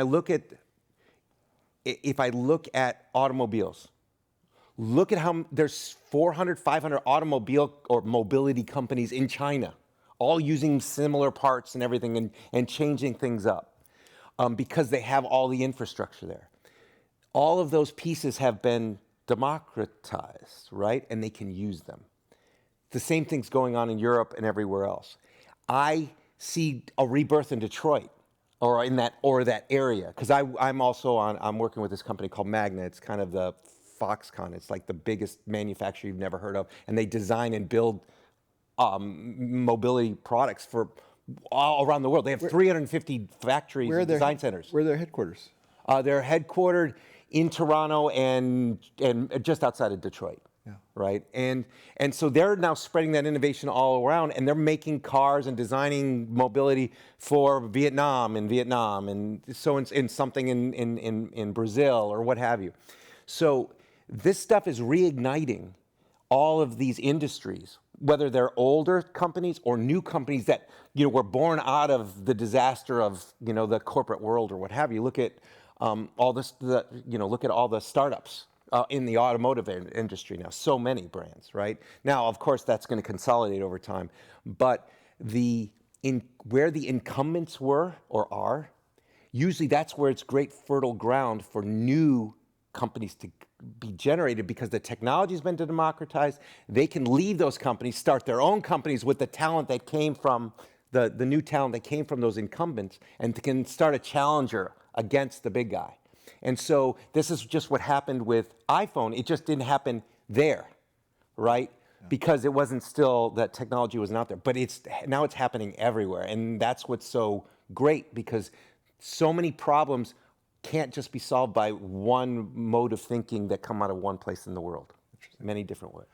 if I look at automobiles, look at how there's 400, 500 automobile or mobility companies in China, all using similar parts and everything and changing things up because they have all the infrastructure there. All of those pieces have been democratized, right? And they can use them. The same thing's going on in Europe and everywhere else. I see a rebirth in Detroit or that area, because I'm working with this company called Magna. It's kind of the Foxconn. It's like the biggest manufacturer you've never heard of, and they design and build mobility products for all around the world. They have 350 factories and design centers. Where are their headquarters? They're headquartered in Toronto and just outside of Detroit. Right, and so they're now spreading that innovation all around, and they're making cars and designing mobility for Vietnam, and so in something in Brazil or what have you. So this stuff is reigniting all of these industries, whether they're older companies or new companies that were born out of the disaster of the corporate world or what have you. Look at look at all the startups. In the automotive industry now, so many brands, right? Now, of course, that's going to consolidate over time, but where the incumbents were or are, usually that's where it's great fertile ground for new companies to be generated because the technology's been democratized. They can leave those companies, start their own companies with the talent that came from the new talent that came from those incumbents, and can start a challenger against the big guy. And so this is just what happened with iPhone. It just didn't happen there, right? Because it wasn't still, that technology wasn't out there. But now it's happening everywhere. And that's what's so great, because so many problems can't just be solved by one mode of thinking that come out of one place in the world. Many different ways.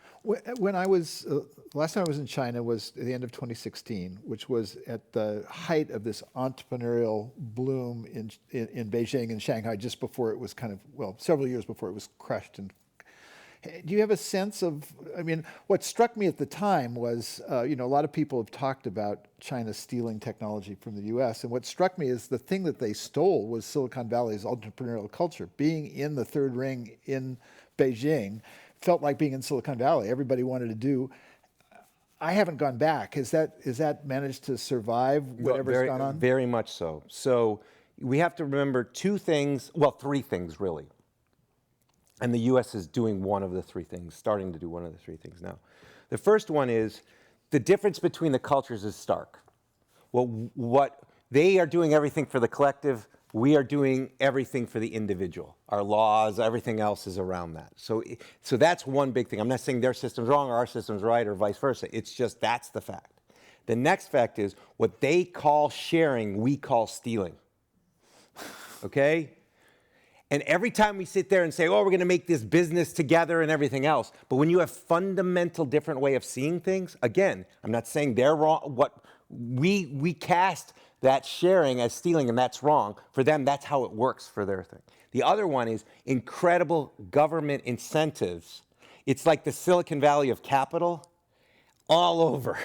When I was, last time I was in China was at the end of 2016, which was at the height of this entrepreneurial bloom in Beijing and Shanghai, just before it was several years before it was crushed Do you have a sense of, I mean, what struck me at the time was, a lot of people have talked about China stealing technology from the US, and what struck me is the thing that they stole was Silicon Valley's entrepreneurial culture. Being in the third ring in Beijing felt like being in Silicon Valley. Everybody wanted to do. I haven't gone back. Has that managed to survive whatever's gone on? Very much so. So we have to remember three things really. And the US is doing one of the three things, starting to do one of the three things now. The first one is the difference between the cultures is stark. Well, what they are doing everything for the collective, we are doing everything for the individual. Our laws, everything else is around that. So that's one big thing. I'm not saying their system's wrong or our system's right or vice versa. It's just that's the fact. The next fact is what they call sharing, we call stealing. Okay? And every time we sit there and say, oh, we're going to make this business together and everything else, but when you have fundamental different way of seeing things, again, I'm not saying they're wrong. What we cast that sharing as stealing, and that's wrong. For them, that's how it works for their thing. The other one is incredible government incentives. It's like the Silicon Valley of capital all over.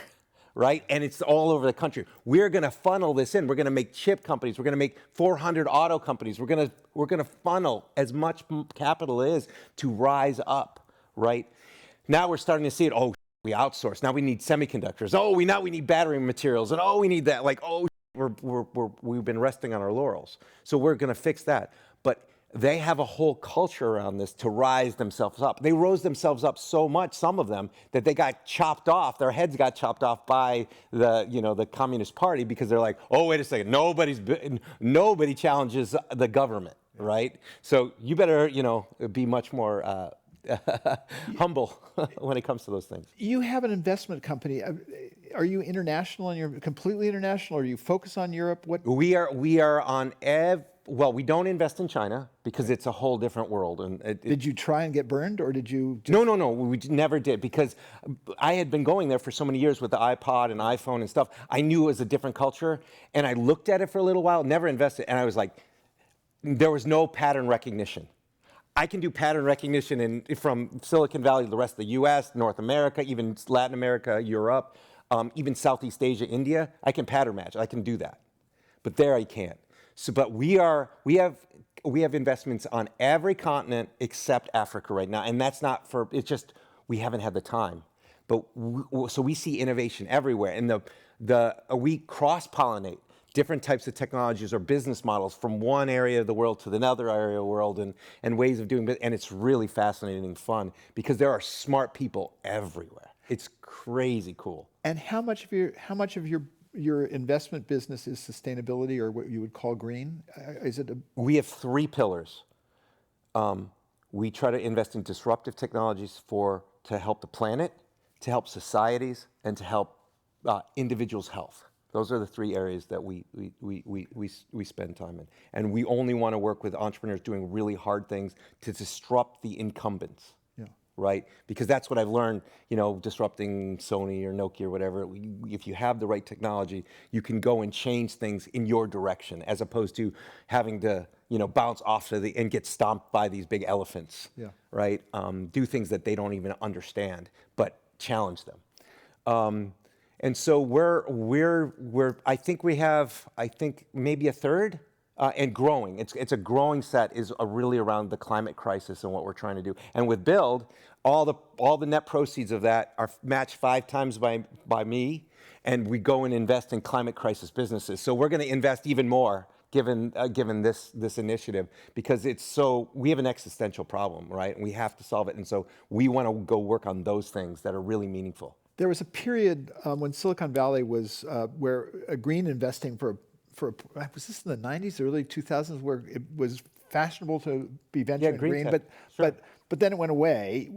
Right? And it's all over the country. We're going to funnel this in. We're going to make chip companies. We're going to make 400 auto companies. We're going to funnel as much capital is to rise up, right? Now we're starting to see it. Oh, we outsource. Now we need semiconductors. Oh, now we need battery materials. And we need that. Like, we've been resting on our laurels. So we're going to fix that. But they have a whole culture around this to rise themselves up. They rose themselves up so much, some of them, that they got chopped off. Their heads got chopped off by the Communist Party because they're like, oh, wait a second, nobody challenges the government, right? So you better, be much more humble when it comes to those things. You have an investment company. Are you international and you're completely international? Or are you focused on Europe? What? We are on well, we don't invest in China because it's a whole different world. And did you try and get burned, or did you? No, we never did, because I had been going there for so many years with the iPod and iPhone and stuff. I knew it was a different culture, and I looked at it for a little while, never invested, and I was like, there was no pattern recognition. I can do pattern recognition from Silicon Valley to the rest of the U.S., North America, even Latin America, Europe, even Southeast Asia, India. I can pattern match. I can do that, but there I can't. So, but we have investments on every continent except Africa right now, and that's not for, it's just we haven't had the time. But so we see innovation everywhere, and we cross-pollinate different types of technologies or business models from one area of the world to another area of the world, and ways of doing business, and it's really fascinating and fun because there are smart people everywhere. It's crazy cool. And how much of your investment business is sustainability, or what you would call green? We have three pillars. We try to invest in disruptive technologies to help the planet, to help societies, and to help individuals' health. Those are the three areas that we spend time in. And we only want to work with entrepreneurs doing really hard things to disrupt the incumbents. Right? Because that's what I've learned, disrupting Sony or Nokia or whatever. If you have the right technology, you can go and change things in your direction, as opposed to having to, bounce off and get stomped by these big elephants. Right? Do things that they don't even understand, but challenge them. And so I think we have, maybe a third. And growing. It's a growing set is really around the climate crisis and what we're trying to do. And with Build, all the net proceeds of that are matched 5 times by me, and we go and invest in climate crisis businesses. So we're going to invest even more given this initiative, because we have an existential problem, right? And we have to solve it. And so we want to go work on those things that are really meaningful. There was a period when Silicon Valley was where green investing was this in the 90s, early 2000s, where it was fashionable to be venture green, but then it went away.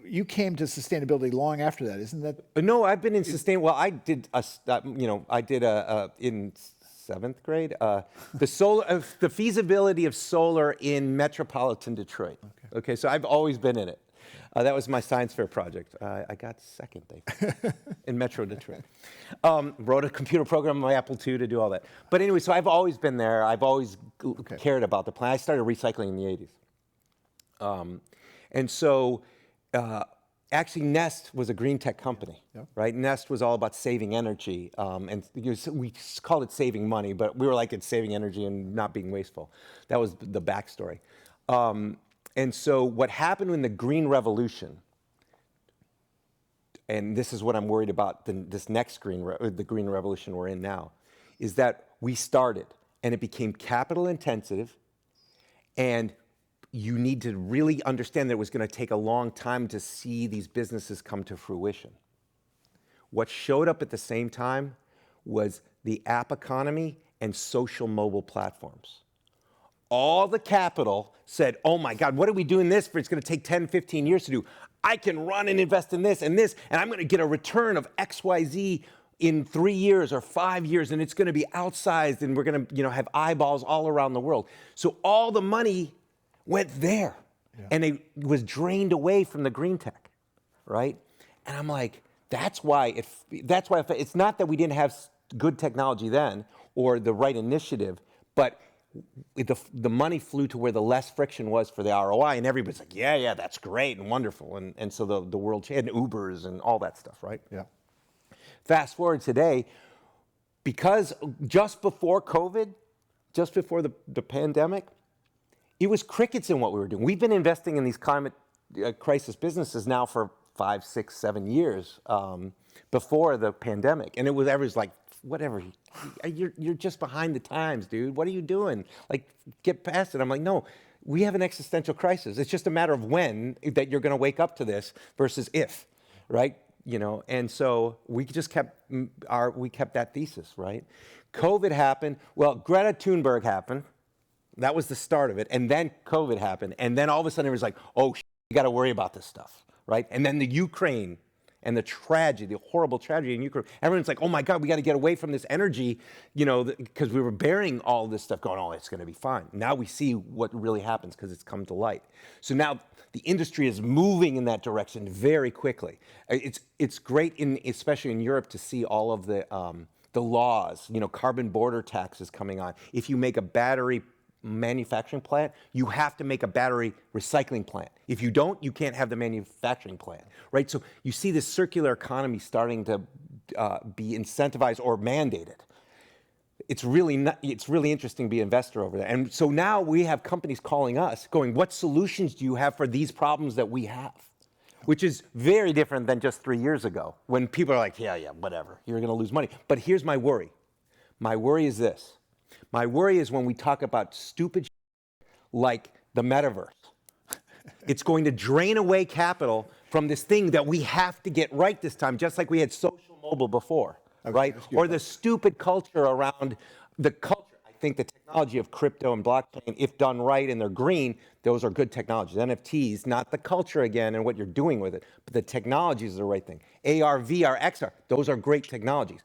You came to sustainability long after that, isn't that? No, I've been in Well, I did in 7th grade the feasibility of solar in metropolitan Detroit. Okay, so I've always been in it. That was my science fair project. I got second, I think, in Metro Detroit. Wrote a computer program on my Apple II to do all that. But anyway, so I've always been there. I've always cared about the planet. I started recycling in the 80s. And so Actually, Nest was a green tech company, Yeah. right? Nest was all about saving energy, and we called it saving money, but we were like, it's saving energy and not being wasteful. That was the backstory. And so what happened in the Green Revolution, and this is what I'm worried about, this next the Green Revolution we're in now, is that we started, and it became capital intensive, and you need to really understand that it was going to take a long time to see these businesses come to fruition. What showed up at the same time was the app economy and social mobile platforms. All the capital said, oh my God, what are we doing this for? It's going to take 10, 15 years to do. I can run and invest in this, and I'm going to get a return of XYZ in 3 years or 5 years, and it's going to be outsized, and we're going to have eyeballs all around the world. So all the money went there, and it was drained away from the green tech, right? And I'm like, that's why it's not that we didn't have good technology then or the right initiative, but the money flew to where the less friction was for the ROI, and everybody's like, yeah, that's great and wonderful, and so the world changed, and Ubers and all that stuff, right? Yeah. Fast forward today, because just before COVID, just before the pandemic, it was crickets in what we were doing. We've been investing in these climate crisis businesses now for 5, 6, 7 years before the pandemic. And everyone's like, whatever, you're just behind the times, dude. What are you doing? Like, get past it. I'm like, no, we have an existential crisis. It's just a matter of when that you're going to wake up to this versus if, right? And so we just kept that thesis, right? COVID happened. Well, Greta Thunberg happened. That was the start of it. And then COVID happened. And then all of a sudden it was like, oh, you got to worry about this stuff, right? And then the Ukraine and the horrible tragedy in Ukraine. Everyone's like, oh my God, we got to get away from this energy, because we were bearing all this stuff going, oh, it's going to be fine. Now we see what really happens because it's come to light. So now the industry is moving in that direction very quickly. It's great, especially in Europe, to see all of the laws, carbon border tax is coming on. If you make a battery manufacturing plant, you have to make a battery recycling plant. If you don't, you can't have the manufacturing plant, right? So you see this circular economy starting to be incentivized or mandated. It's really interesting to be an investor over there. And so now we have companies calling us, going, what solutions do you have for these problems that we have? Which is very different than just 3 years ago, when people are like, yeah, whatever, you're going to lose money. But here's my worry. My worry is this. My worry is when we talk about stupid like the metaverse. It's going to drain away capital from this thing that we have to get right this time, just like we had social mobile before, right? Or the stupid culture around the culture. I think the technology of crypto and blockchain, if done right and they're green, those are good technologies. NFTs, not the culture again and what you're doing with it, but the technology is the right thing. AR, VR, XR, those are great technologies.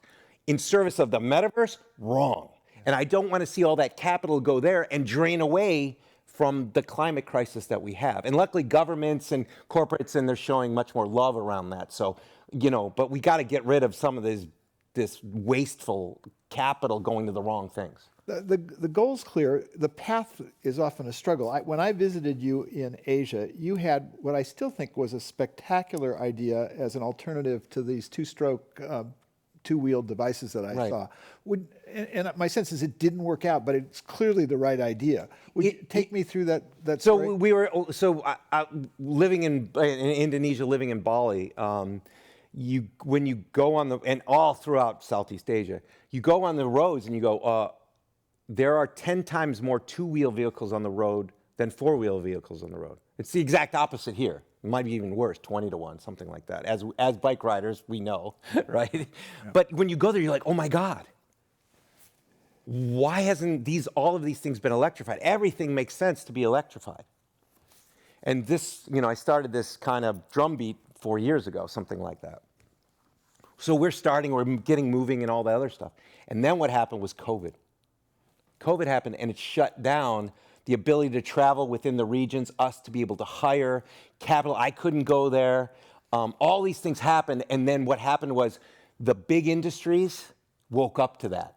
In service of the metaverse, wrong. And I don't want to see all that capital go there and drain away from the climate crisis that we have. And luckily governments and corporates, and they're showing much more love around that. So, but we got to get rid of some of this wasteful capital going to the wrong things. The goal's clear. The path is often a struggle. When I visited you in Asia, you had what I still think was a spectacular idea as an alternative to these two-stroke two-wheeled devices that I saw. And my sense is it didn't work out, but it's clearly the right idea. Would you take me through that story? Living in Indonesia, living in Bali, when you go on and all throughout Southeast Asia, you go on the roads and you go, there are 10 times more two-wheel vehicles on the road than four-wheel vehicles on the road. It's the exact opposite here. It might be even worse, 20 to 1, something like that. As bike riders, we know, right? Yeah. But when you go there, you're like, oh my God, why hasn't all of these things been electrified? Everything makes sense to be electrified. And this, I started this kind of drumbeat 4 years ago, something like that. So we're getting moving and all that other stuff. And then what happened was COVID. COVID happened and it shut down the ability to travel within the regions, us to be able to hire capital. I couldn't go there. All these things happened, and then what happened was the big industries woke up to that.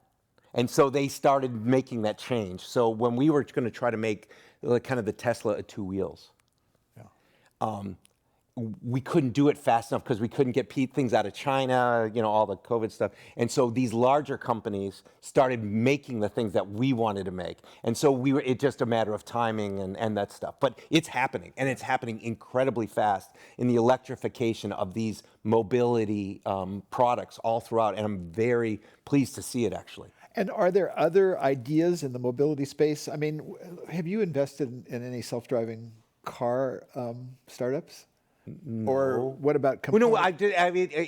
And so they started making that change. So when we were going to try to make kind of the Tesla of two wheels, we couldn't do it fast enough because we couldn't get things out of China, all the COVID stuff. And so these larger companies started making the things that we wanted to make. And so it's just a matter of timing and that stuff. But it's happening, and it's happening incredibly fast in the electrification of these mobility products all throughout. And I'm very pleased to see it, actually. And are there other ideas in the mobility space? I mean, have you invested in any self-driving car startups? No. Or what about Well, no, I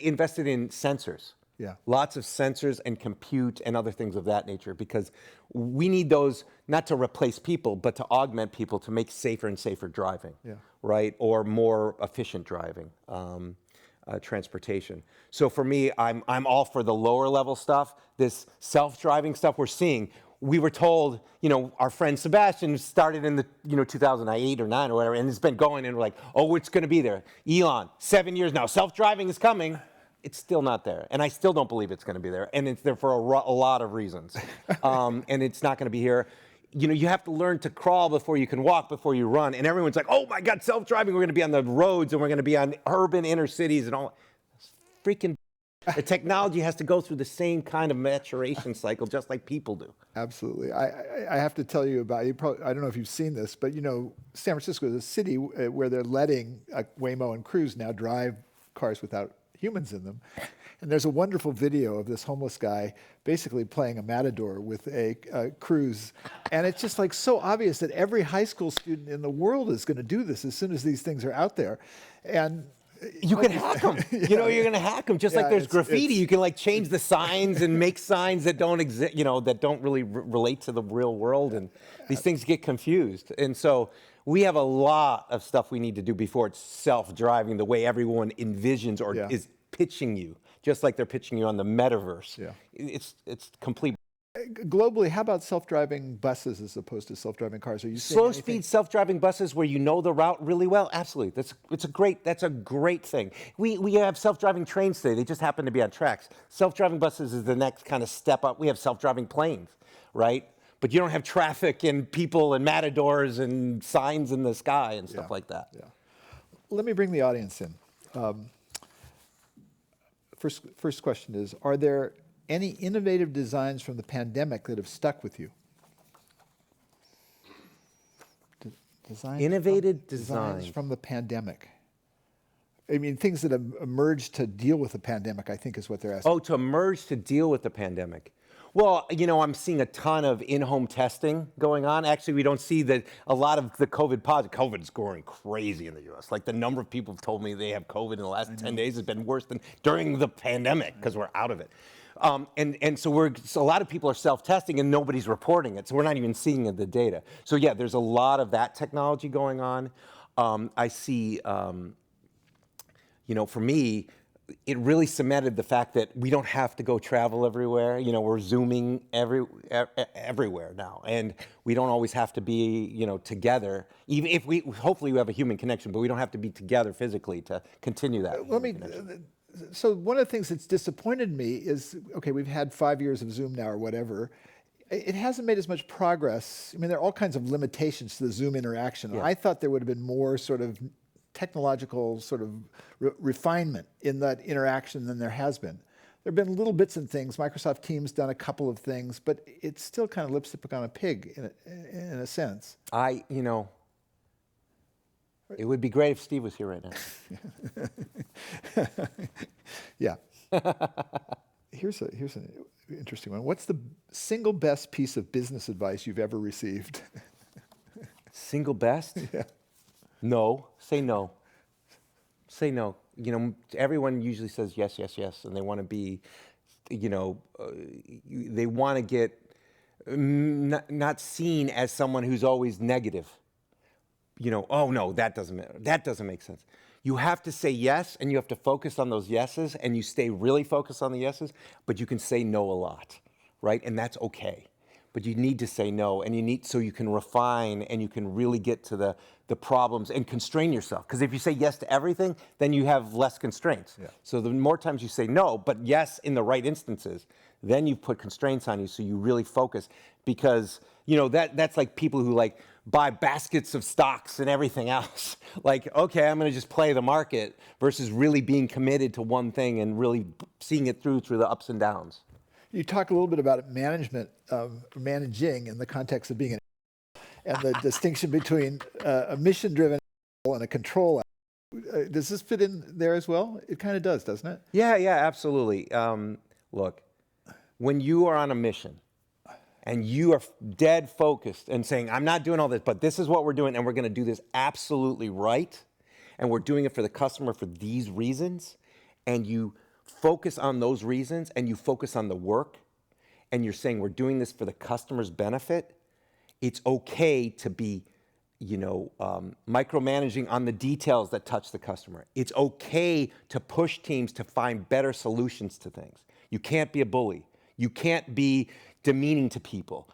invested in sensors. Yeah. Lots of sensors and compute and other things of that nature, because we need those not to replace people, but to augment people to make safer and safer driving, right? Or more efficient driving, transportation. So for me, I'm all for the lower level stuff. This self-driving stuff we're seeing. We were told, our friend Sebastian started in the, 2008 or 9 or whatever, and it's been going, and we're like, oh, it's going to be there. Elon, 7 years now, self-driving is coming. It's still not there, and I still don't believe it's going to be there, and it's there for a lot of reasons, and it's not going to be here. You have to learn to crawl before you can walk, before you run, and everyone's like, oh my God, self-driving, we're going to be on the roads, and we're going to be on urban inner cities and all. It's freaking. The technology has to go through the same kind of maturation cycle, just like people do. Absolutely. I have to tell you about, I don't know if you've seen this, but San Francisco is a city where they're letting Waymo and Cruise now drive cars without humans in them. And there's a wonderful video of this homeless guy basically playing a matador with a Cruise. And it's just like so obvious that every high school student in the world is going to do this as soon as these things are out there. And you can hack them. You're going to hack them. Just like there's graffiti, you can change the signs and make signs that don't exist, that don't really relate to the real world. And these things get confused. And so we have a lot of stuff we need to do before it's self-driving the way everyone envisions or is pitching you, just like they're pitching you on the metaverse. Yeah. It's complete. Globally, how about self-driving buses as opposed to self-driving cars? Are you seeing slow-speed self-driving buses where you know the route really well? Absolutely, that's a great thing. We have self-driving trains today. They just happen to be on tracks. Self-driving buses is the next kind of step up. We have self-driving planes, right? But you don't have traffic and people and matadors and signs in the sky and stuff like that. Yeah. Let me bring the audience in. First question is: are there any innovative designs from the pandemic that have stuck with you? Innovative designs from the pandemic. I mean, things that have emerged to deal with the pandemic, I think is what they're asking. Oh, to emerge to deal with the pandemic. Well, I'm seeing a ton of in-home testing going on. Actually, we don't see a lot of the COVID is going crazy in the U.S. Like the number of people have told me they have COVID in the last 10 days has been worse than during the pandemic because we're out of it. And so a lot of people are self-testing and nobody's reporting it. So we're not even seeing the data. So yeah, there's a lot of that technology going on. I see, for me, it really cemented the fact that we don't have to go travel everywhere. We're Zooming everywhere now, and we don't always have to be, together. Even if hopefully we have a human connection, but we don't have to be together physically to continue that. So one of the things that's disappointed me is, okay, we've had 5 years of Zoom now or whatever. It hasn't made as much progress. I mean, there are all kinds of limitations to the Zoom interaction. Yeah. I thought there would have been more sort of technological sort of refinement in that interaction than there has been. There have been little bits and things. Microsoft Teams done a couple of things, but it's still kind of lipstick on a pig in a sense. It would be great if Steve was here right now. Yeah. Here's an interesting one. What's the single best piece of business advice you've ever received? Single best? Yeah. No. Say no. Say no. Everyone usually says yes, yes, yes, and they want to be, they want to get not seen as someone who's always negative. Oh no, that doesn't make sense. You have to say yes, and you have to focus on those yeses, and you stay really focused on the yeses, but you can say no a lot, right? And that's okay. but you need to say no, and so you can refine and you can really get to the problems and constrain yourself. Because if you say yes to everything, then you have less constraints. Yeah. So the more times you say no, but yes in the right instances, then you put constraints on you so you really focus. Because that's like people who like buy baskets of stocks and everything else. Like, okay, I'm going to just play the market versus really being committed to one thing and really seeing it through the ups and downs. You talk a little bit about managing in the context of being and the distinction between a mission-driven and a control. Does this fit in there as well? It kind of does, doesn't it? Yeah, absolutely. Look, when you are on a mission and you are dead focused and saying, I'm not doing all this, but this is what we're doing, and we're going to do this absolutely right, and we're doing it for the customer for these reasons, and you focus on those reasons, and you focus on the work, and you're saying we're doing this for the customer's benefit, it's okay to be micromanaging on the details that touch the customer. It's okay to push teams to find better solutions to things. You can't be a bully. You can't be demeaning to people.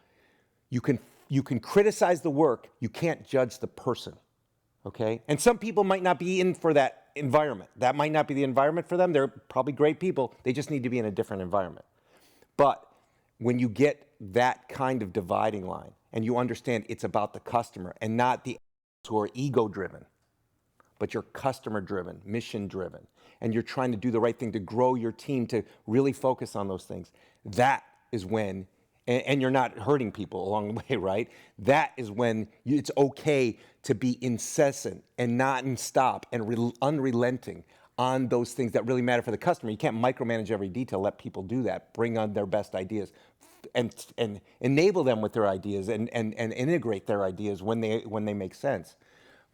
You can criticize the work. You can't judge the person, okay? And some people might not be in for that environment. That might not be the environment for them. They're probably great people. They just need to be in a different environment. But when you get that kind of dividing line and you understand it's about the customer and not the who are ego-driven, but you're customer-driven, mission-driven, and you're trying to do the right thing to grow your team to really focus on those things, that is when, and you're not hurting people along the way, right? That is when it's okay to be incessant and not and stop and unrelenting on those things that really matter for the customer. You can't micromanage every detail, let people do that, bring on their best ideas, and enable them with their ideas and integrate their ideas when they make sense.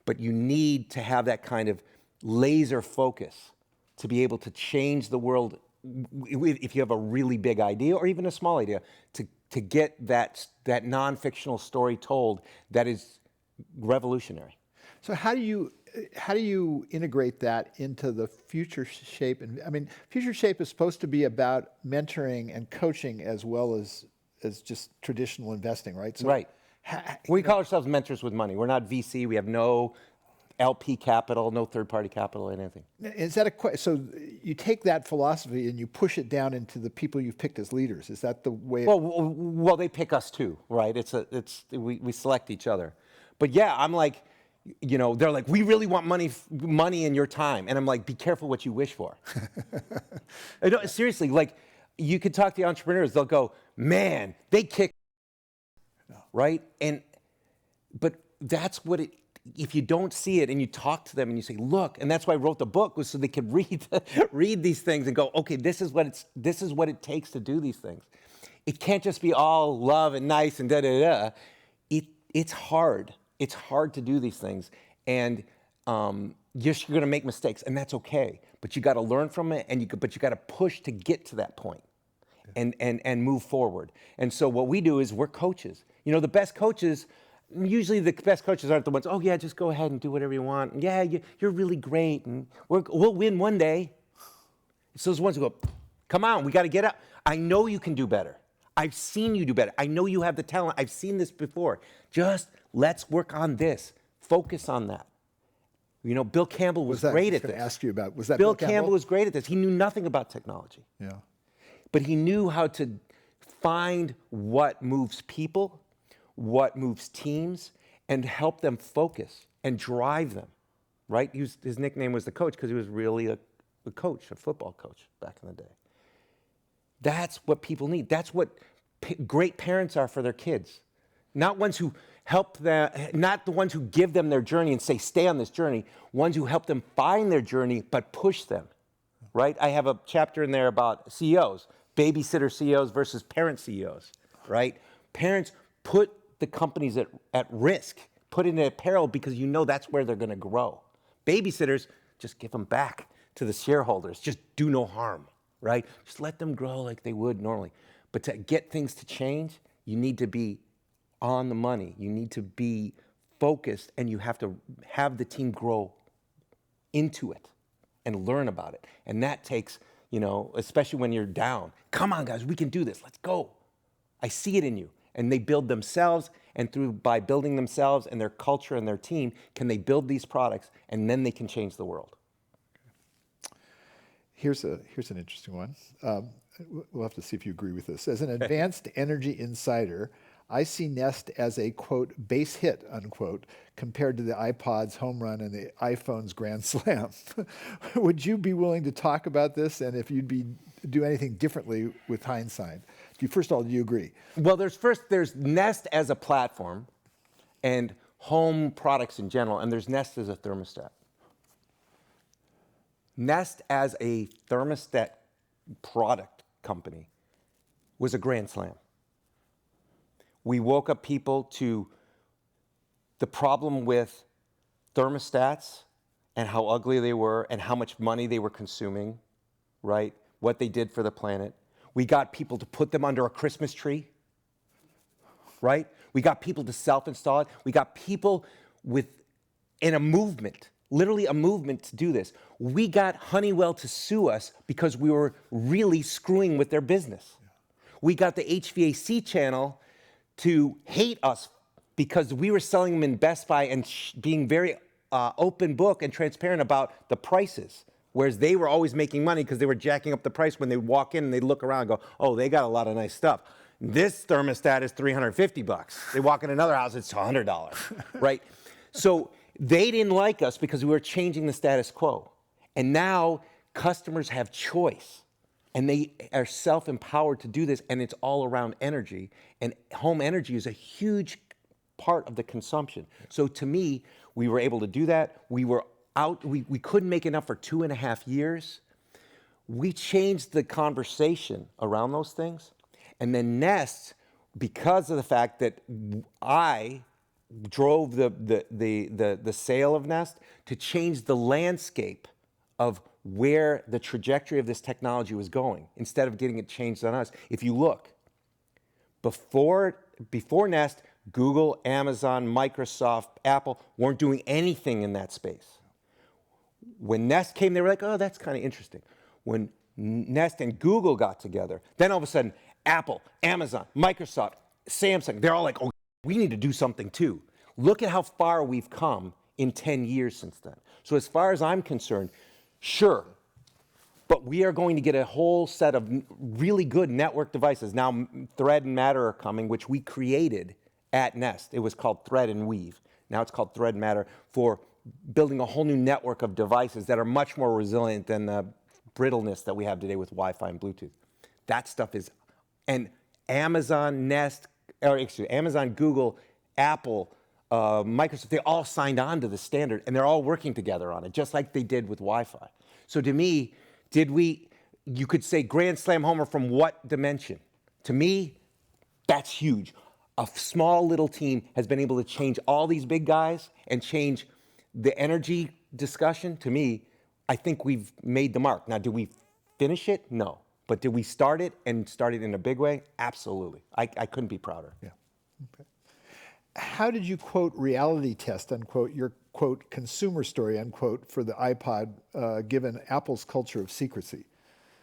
But you need to have that kind of laser focus to be able to change the world if you have a really big idea or even a small idea, to get that non-fictional story told that is revolutionary. So how do you integrate that into the Future Shape? And I mean, Future Shape is supposed to be about mentoring and coaching as well as just traditional investing, right? So right. We call ourselves mentors with money. We're not VC. We have no LP capital, no third-party capital, anything. Is that so you take that philosophy and you push it down into the people you've picked as leaders? Is that the way? Well, they pick us too, right? We select each other. But yeah, I'm like, they're like, we really want money in your time. And I'm like, be careful what you wish for. Seriously, like, you could talk to the entrepreneurs, they'll go, man, they kick, right? But that's what if you don't see it and you talk to them and you say, look, and that's why I wrote the book, was so they could read these things and go, okay, this is what it takes to do these things. It can't just be all love and nice and da-da-da. It's hard. It's hard to do these things, and you're going to make mistakes, and that's okay. But you got to learn from it, but you got to push to get to that point, and move forward. And so what we do is we're coaches. The best coaches, usually the best coaches aren't the ones, oh yeah, just go ahead and do whatever you want. And yeah, you're really great, and we'll win one day. It's those ones who go, come on, we got to get up. I know you can do better. I've seen you do better. I know you have the talent. I've seen this before. Just let's work on this. Focus on that. Bill Campbell was great at this. I was going to ask you about, was that Bill Campbell was great at this. He knew nothing about technology. Yeah. But he knew how to find what moves people, what moves teams, and help them focus and drive them, right? His nickname was the coach because he was really a coach, a football coach back in the day. That's what people need. That's what great parents are for their kids. Not ones who help them, not the ones who give them their journey and say, stay on this journey, ones who help them find their journey but push them, right? I have a chapter in there about CEOs, babysitter CEOs versus parent CEOs, right? Parents put the companies at risk, put in at peril because that's where they're going to grow. Babysitters, just give them back to the shareholders. Just do no harm, right? Just let them grow like they would normally. But to get things to change, you need to be on the money. You need to be focused, and you have to have the team grow into it and learn about it. And that takes, especially when you're down. Come on, guys, we can do this. Let's go. I see it in you. And they build themselves, and by building themselves and their culture and their team, can they build these products, and then they can change the world. Here's an interesting one. We'll have to see if you agree with this. As an advanced energy insider, I see Nest as a, quote, base hit, unquote, compared to the iPod's home run and the iPhone's grand slam. Would you be willing to talk about this, and if you'd do anything differently with hindsight? First of all, do you agree? Well, there's Nest as a platform and home products in general, and there's Nest as a thermostat. Nest as a thermostat product company was a grand slam. We woke up people to the problem with thermostats and how ugly they were and how much money they were consuming, right? What they did for the planet. We got people to put them under a Christmas tree, right? We got people to self-install it. We got people in a movement, literally a movement to do this. We got Honeywell to sue us because we were really screwing with their business. We got the HVAC channel to hate us because we were selling them in Best Buy and being very open book and transparent about the prices, whereas they were always making money because they were jacking up the price when they walk in and they look around and go, oh, they got a lot of nice stuff. This thermostat is $350. They walk in another house, it's $100, right? So they didn't like us because we were changing the status quo. And now customers have choice. And they are self-empowered to do this, and it's all around energy. And home energy is a huge part of the consumption. So to me, we were able to do that. We couldn't make enough for 2.5 years. We changed the conversation around those things. And then Nest, because of the fact that I drove the sale of Nest to change the landscape of where the trajectory of this technology was going, instead of getting it changed on us. If you look, before Nest, Google, Amazon, Microsoft, Apple weren't doing anything in that space. When Nest came, they were like, oh, that's kind of interesting. When Nest and Google got together, then all of a sudden, Apple, Amazon, Microsoft, Samsung, they're all like, oh, we need to do something too. Look at how far we've come in 10 years since then. So as far as I'm concerned, sure, but we are going to get a whole set of really good network devices. Now, Thread and Matter are coming, which we created at Nest. It was called Thread and Weave. Now it's called Thread and Matter for building a whole new network of devices that are much more resilient than the brittleness that we have today with Wi-Fi and Bluetooth. That stuff is, and Amazon, Amazon, Google, Apple, Microsoft, they all signed on to the standard, and they're all working together on it, just like they did with Wi-Fi. So to me, you could say grand slam homer from what dimension? To me, that's huge. A small little team has been able to change all these big guys and change the energy discussion. To me, I think we've made the mark. Now, did we finish it? No. But did we start it and start it in a big way? Absolutely. I couldn't be prouder. Yeah. Okay. How did you, quote, reality test, unquote, your, quote, consumer story, unquote, for the iPod, given Apple's culture of secrecy?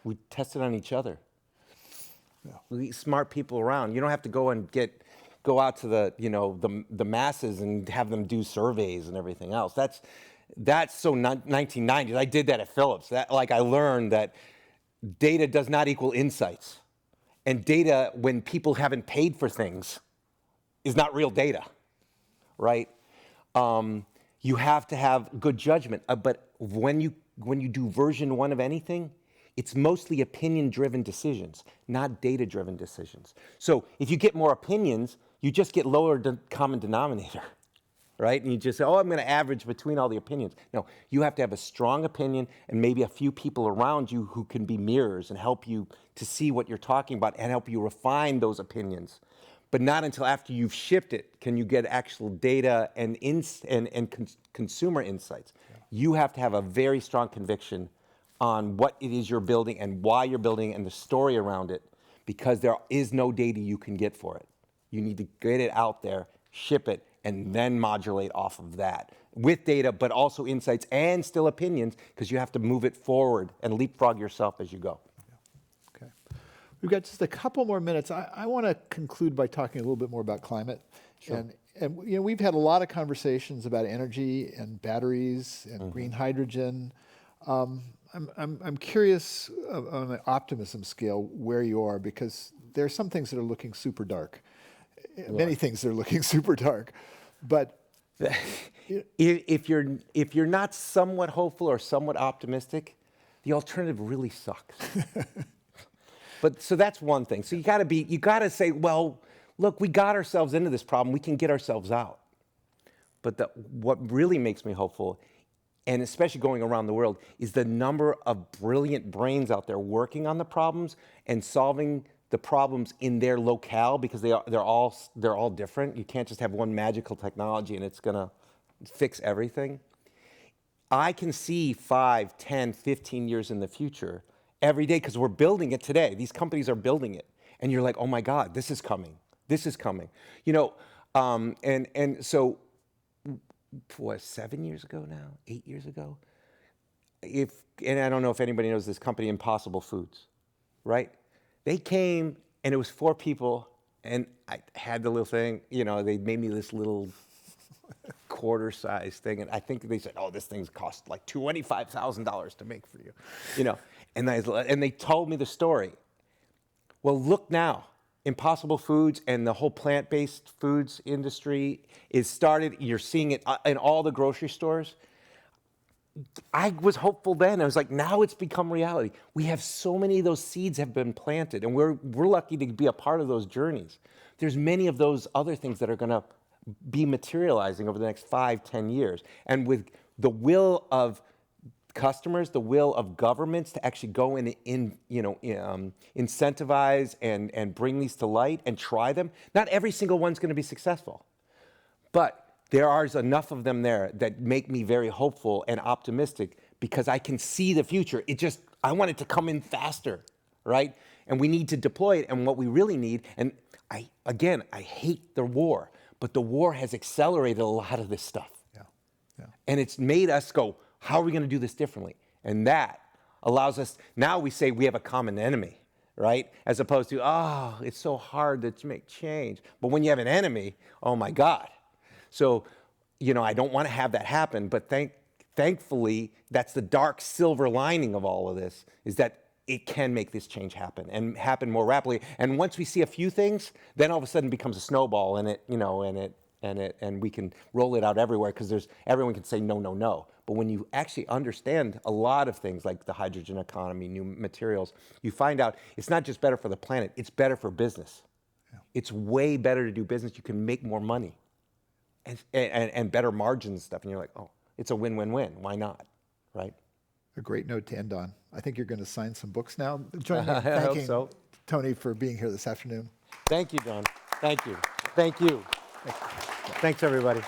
We tested on each other. Yeah. We smart people around. You don't have to go out to the masses and have them do surveys and everything else. That's so 1990s. I did that at Philips. I learned that data does not equal insights. And data, when people haven't paid for things, is not real data, right? You have to have good judgment. But when you do version 1 of anything, it's mostly opinion-driven decisions, not data-driven decisions. So if you get more opinions, you just get lower common denominator, right? And you just say, oh, I'm going to average between all the opinions. No, you have to have a strong opinion and maybe a few people around you who can be mirrors and help you to see what you're talking about and help you refine those opinions. But not until after you've shipped it can you get actual data and consumer insights. Yeah. You have to have a very strong conviction on what it is you're building and why you're building and the story around it, because there is no data you can get for it. You need to get it out there, ship it, and then modulate off of that with data, but also insights and still opinions, because you have to move it forward and leapfrog yourself as you go. Okay. We've got just a couple more minutes. I want to conclude by talking a little bit more about climate. Sure. And we've had a lot of conversations about energy and batteries and green hydrogen. I'm curious on the optimism scale where you are, because there are some things that are looking super dark. Many things that are looking super dark. But if you're not somewhat hopeful or somewhat optimistic, the alternative really sucks. But so that's one thing. So you got to say, well, look, we got ourselves into this problem. We can get ourselves out. But what really makes me hopeful, and especially going around the world, is the number of brilliant brains out there working on the problems and solving the problems in their locale, because they're all different. You can't just have one magical technology and it's gonna fix everything. I can see 5, 10, 15 years in the future every day, because we're building it today. These companies are building it, and you're like, oh my God, this is coming. This is coming. You know, and so, what, 7 years ago now, 8 years ago? And I don't know if anybody knows this company, Impossible Foods, right? They came, and it was 4 people, and I had the little thing, you know, they made me this little quarter-size thing, and I think they said, oh, this thing's cost like $25,000 to make for you, you know, and they told me the story. Well, look now, Impossible Foods and the whole plant-based foods industry is started. You're seeing it in all the grocery stores. I was hopeful then. I was like, now it's become reality. We have so many of those seeds have been planted, and we're lucky to be a part of those journeys. There's many of those other things that are going to be materializing over the next 5, 10 years. And with the will of customers, the will of governments to actually go incentivize and bring these to light and try them, not every single one's going to be successful. But there are enough of them there that make me very hopeful and optimistic, because I can see the future. I want it to come in faster, right? And we need to deploy it. And what we really need, and I hate the war, but the war has accelerated a lot of this stuff. Yeah. And it's made us go, how are we going to do this differently? And that allows us, now we say we have a common enemy, right? As opposed to, oh, it's so hard to make change. But when you have an enemy, oh my God. So, you know, I don't want to have that happen, but thankfully, that's the dark silver lining of all of this, is that it can make this change happen, and happen more rapidly. And once we see a few things, then all of a sudden it becomes a snowball, and we can roll it out everywhere, because everyone can say no, no, no. But when you actually understand a lot of things like the hydrogen economy, new materials, you find out it's not just better for the planet, it's better for business. Yeah. It's way better to do business. You can make more money and better margins and stuff. And you're like, oh, it's a win-win-win. Why not, right? A great note to end on. I think you're going to sign some books now. Join me in I hope thanking so. Tony for being here this afternoon. Thank you, John. Thank you. Thank you. Thanks, everybody.